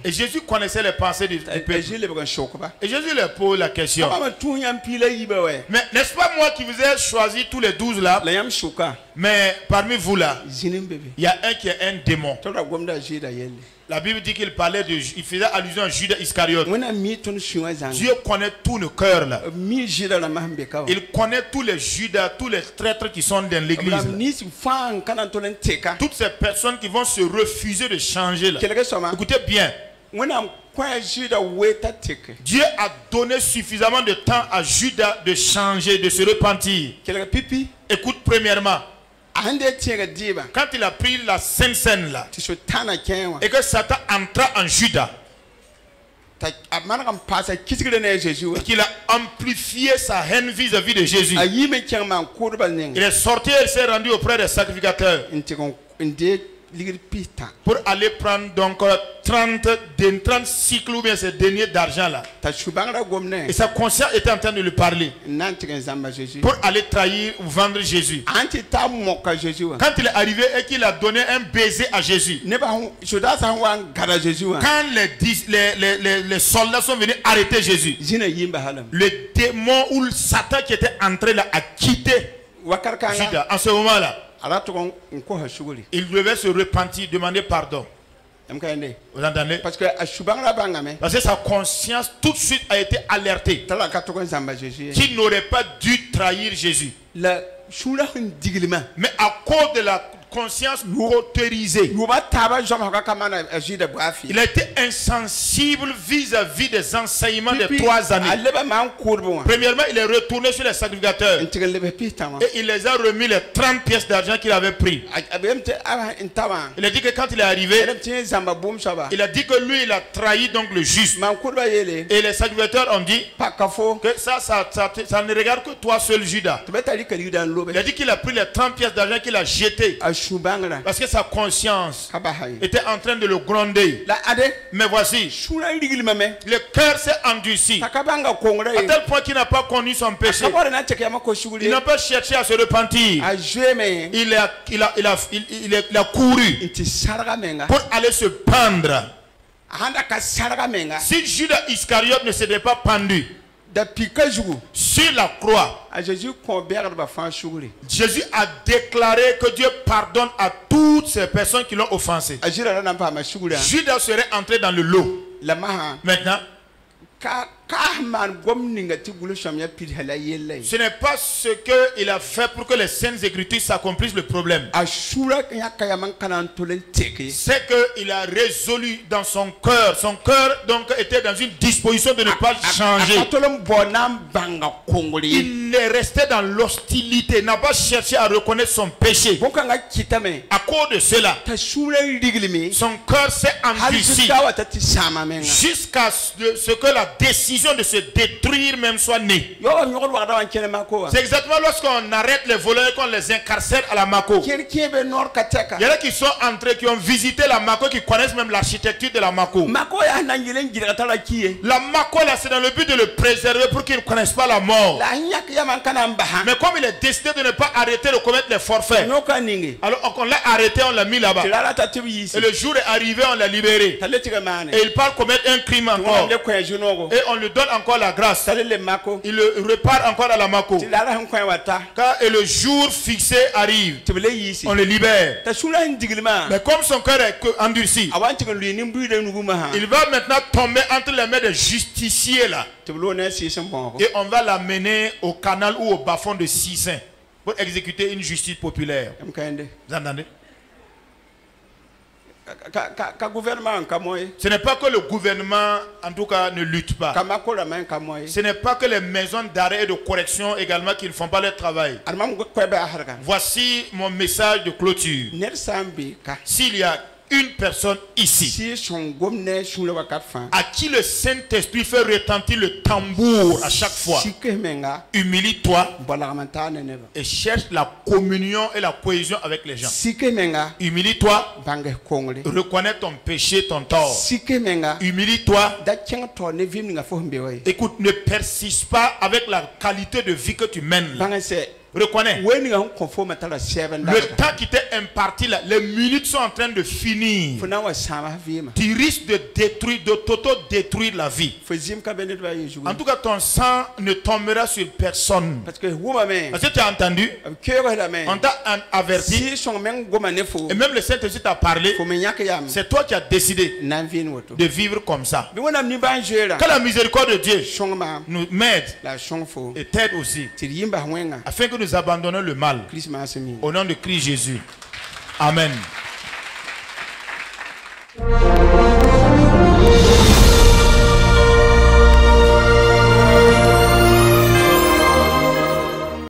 Et Jésus connaissait les pensées du peuple. Et Jésus leur pose la question. Mais n'est-ce pas moi qui vous ai choisi tous les 12 là? Mais parmi vous là, il y a un qui est un démon. La Bible dit qu'il parlait il faisait allusion à Judas Iscariote. Dieu connaît tous nos cœurs là. Il connaît tous les Judas, tous les traîtres qui sont dans l'église. Toutes ces personnes qui vont se refuser de changer là. Écoutez bien. Dieu a donné suffisamment de temps à Judas de changer, de se repentir. Écoute premièrement. Quand il a pris la Sainte Seine là, et que Satan entra en Judas, et qu'il a amplifié sa haine vis-à-vis de Jésus, il est sorti et s'est rendu auprès des sacrificateurs pour aller prendre donc 30 cycles ou bien ces deniers d'argent là. Et sa conscience était en train de lui parler pour aller trahir ou vendre Jésus. Quand il est arrivé et qu'il a donné un baiser à Jésus, quand les soldats sont venus arrêter Jésus, le démon ou le Satan qui était entré là a quitté Judas, en ce moment-là, il devait se repentir, demander pardon. Vous entendez? Parce que sa conscience tout de suite a été alertée qu'il n'aurait pas dû trahir Jésus. Mais à cause de la conscience autorisée, il a été insensible vis-à-vis des enseignements des 3 années. Premièrement, il est retourné sur les sacrificateurs et il les a remis les 30 pièces d'argent qu'il avait pris. Il a dit que quand il est arrivé, il a dit que lui il a trahi donc le juste. Et les sacrificateurs ont dit que ça ne regarde que toi seul, Judas. Il a dit qu'il a pris les 30 pièces d'argent qu'il a jetées parce que sa conscience était en train de le gronder. Mais voici, le cœur s'est endurci à tel point qu'il n'a pas connu son péché. Il n'a pas cherché à se repentir. Il a couru pour aller se pendre. Si Judas Iscariote ne s'était pas pendu sur la croix, Jésus a déclaré que Dieu pardonne à toutes ces personnes qui l'ont offensé. Judas serait entré dans le lot. Maintenant, ce n'est pas ce qu'il a fait pour que les saintes écritures s'accomplissent le problème. C'est qu'il a résolu dans son cœur. Son cœur donc était dans une disposition de ne pas changer. Il est resté dans l'hostilité, n'a pas cherché à reconnaître son péché. À cause de cela, son cœur s'est endurci jusqu'à ce que la décision de se détruire même soit née. C'est exactement lorsqu'on arrête les voleurs et qu'on les incarcère à la Mako. Il y en a qui sont entrés, qui ont visité la Mako, qui connaissent même l'architecture de la Mako. La Mako là, c'est dans le but de le préserver pour qu'ils ne connaissent pas la mort. Mais comme il est décidé de ne pas arrêter de commettre les forfaits, alors on l'a arrêté, on l'a mis là-bas. Et le jour est arrivé, on l'a libéré. Et il part commettre un crime encore. Et on lui donne encore la grâce. Il repart encore à la Mako. Et le jour fixé arrive, on le libère. Mais comme son cœur est endurci, il va maintenant tomber entre les mains des justiciers là. Et on va l'amener au canal ou au bas-fond de Sissin pour exécuter une justice populaire. Vous entendez? Ce n'est pas que le gouvernement en tout cas ne lutte pas. Ce n'est pas que les maisons d'arrêt et de correction également qui ne font pas leur travail. Voici mon message de clôture. S'il y a une personne ici à qui le Saint-Esprit fait retentir le tambour à chaque fois, humilie-toi et cherche la communion et la cohésion avec les gens. Humilie-toi, reconnais ton péché, ton tort. Humilie-toi. Écoute, ne persiste pas avec la qualité de vie que tu mènes. Reconnais. Le temps qui t'est imparti là, les minutes sont en train de finir. Tu risques de détruire, de t'auto-détruire la vie. En tout cas, ton sang ne tombera sur personne. Parce que tu as entendu, on t'a averti, et même le Saint-Esprit t'a parlé. C'est toi qui as décidé de vivre comme ça. Que la miséricorde de Dieu nous m'aide et t'aide aussi, afin que nous abandonnons le mal. Au nom de Christ Jésus. Amen.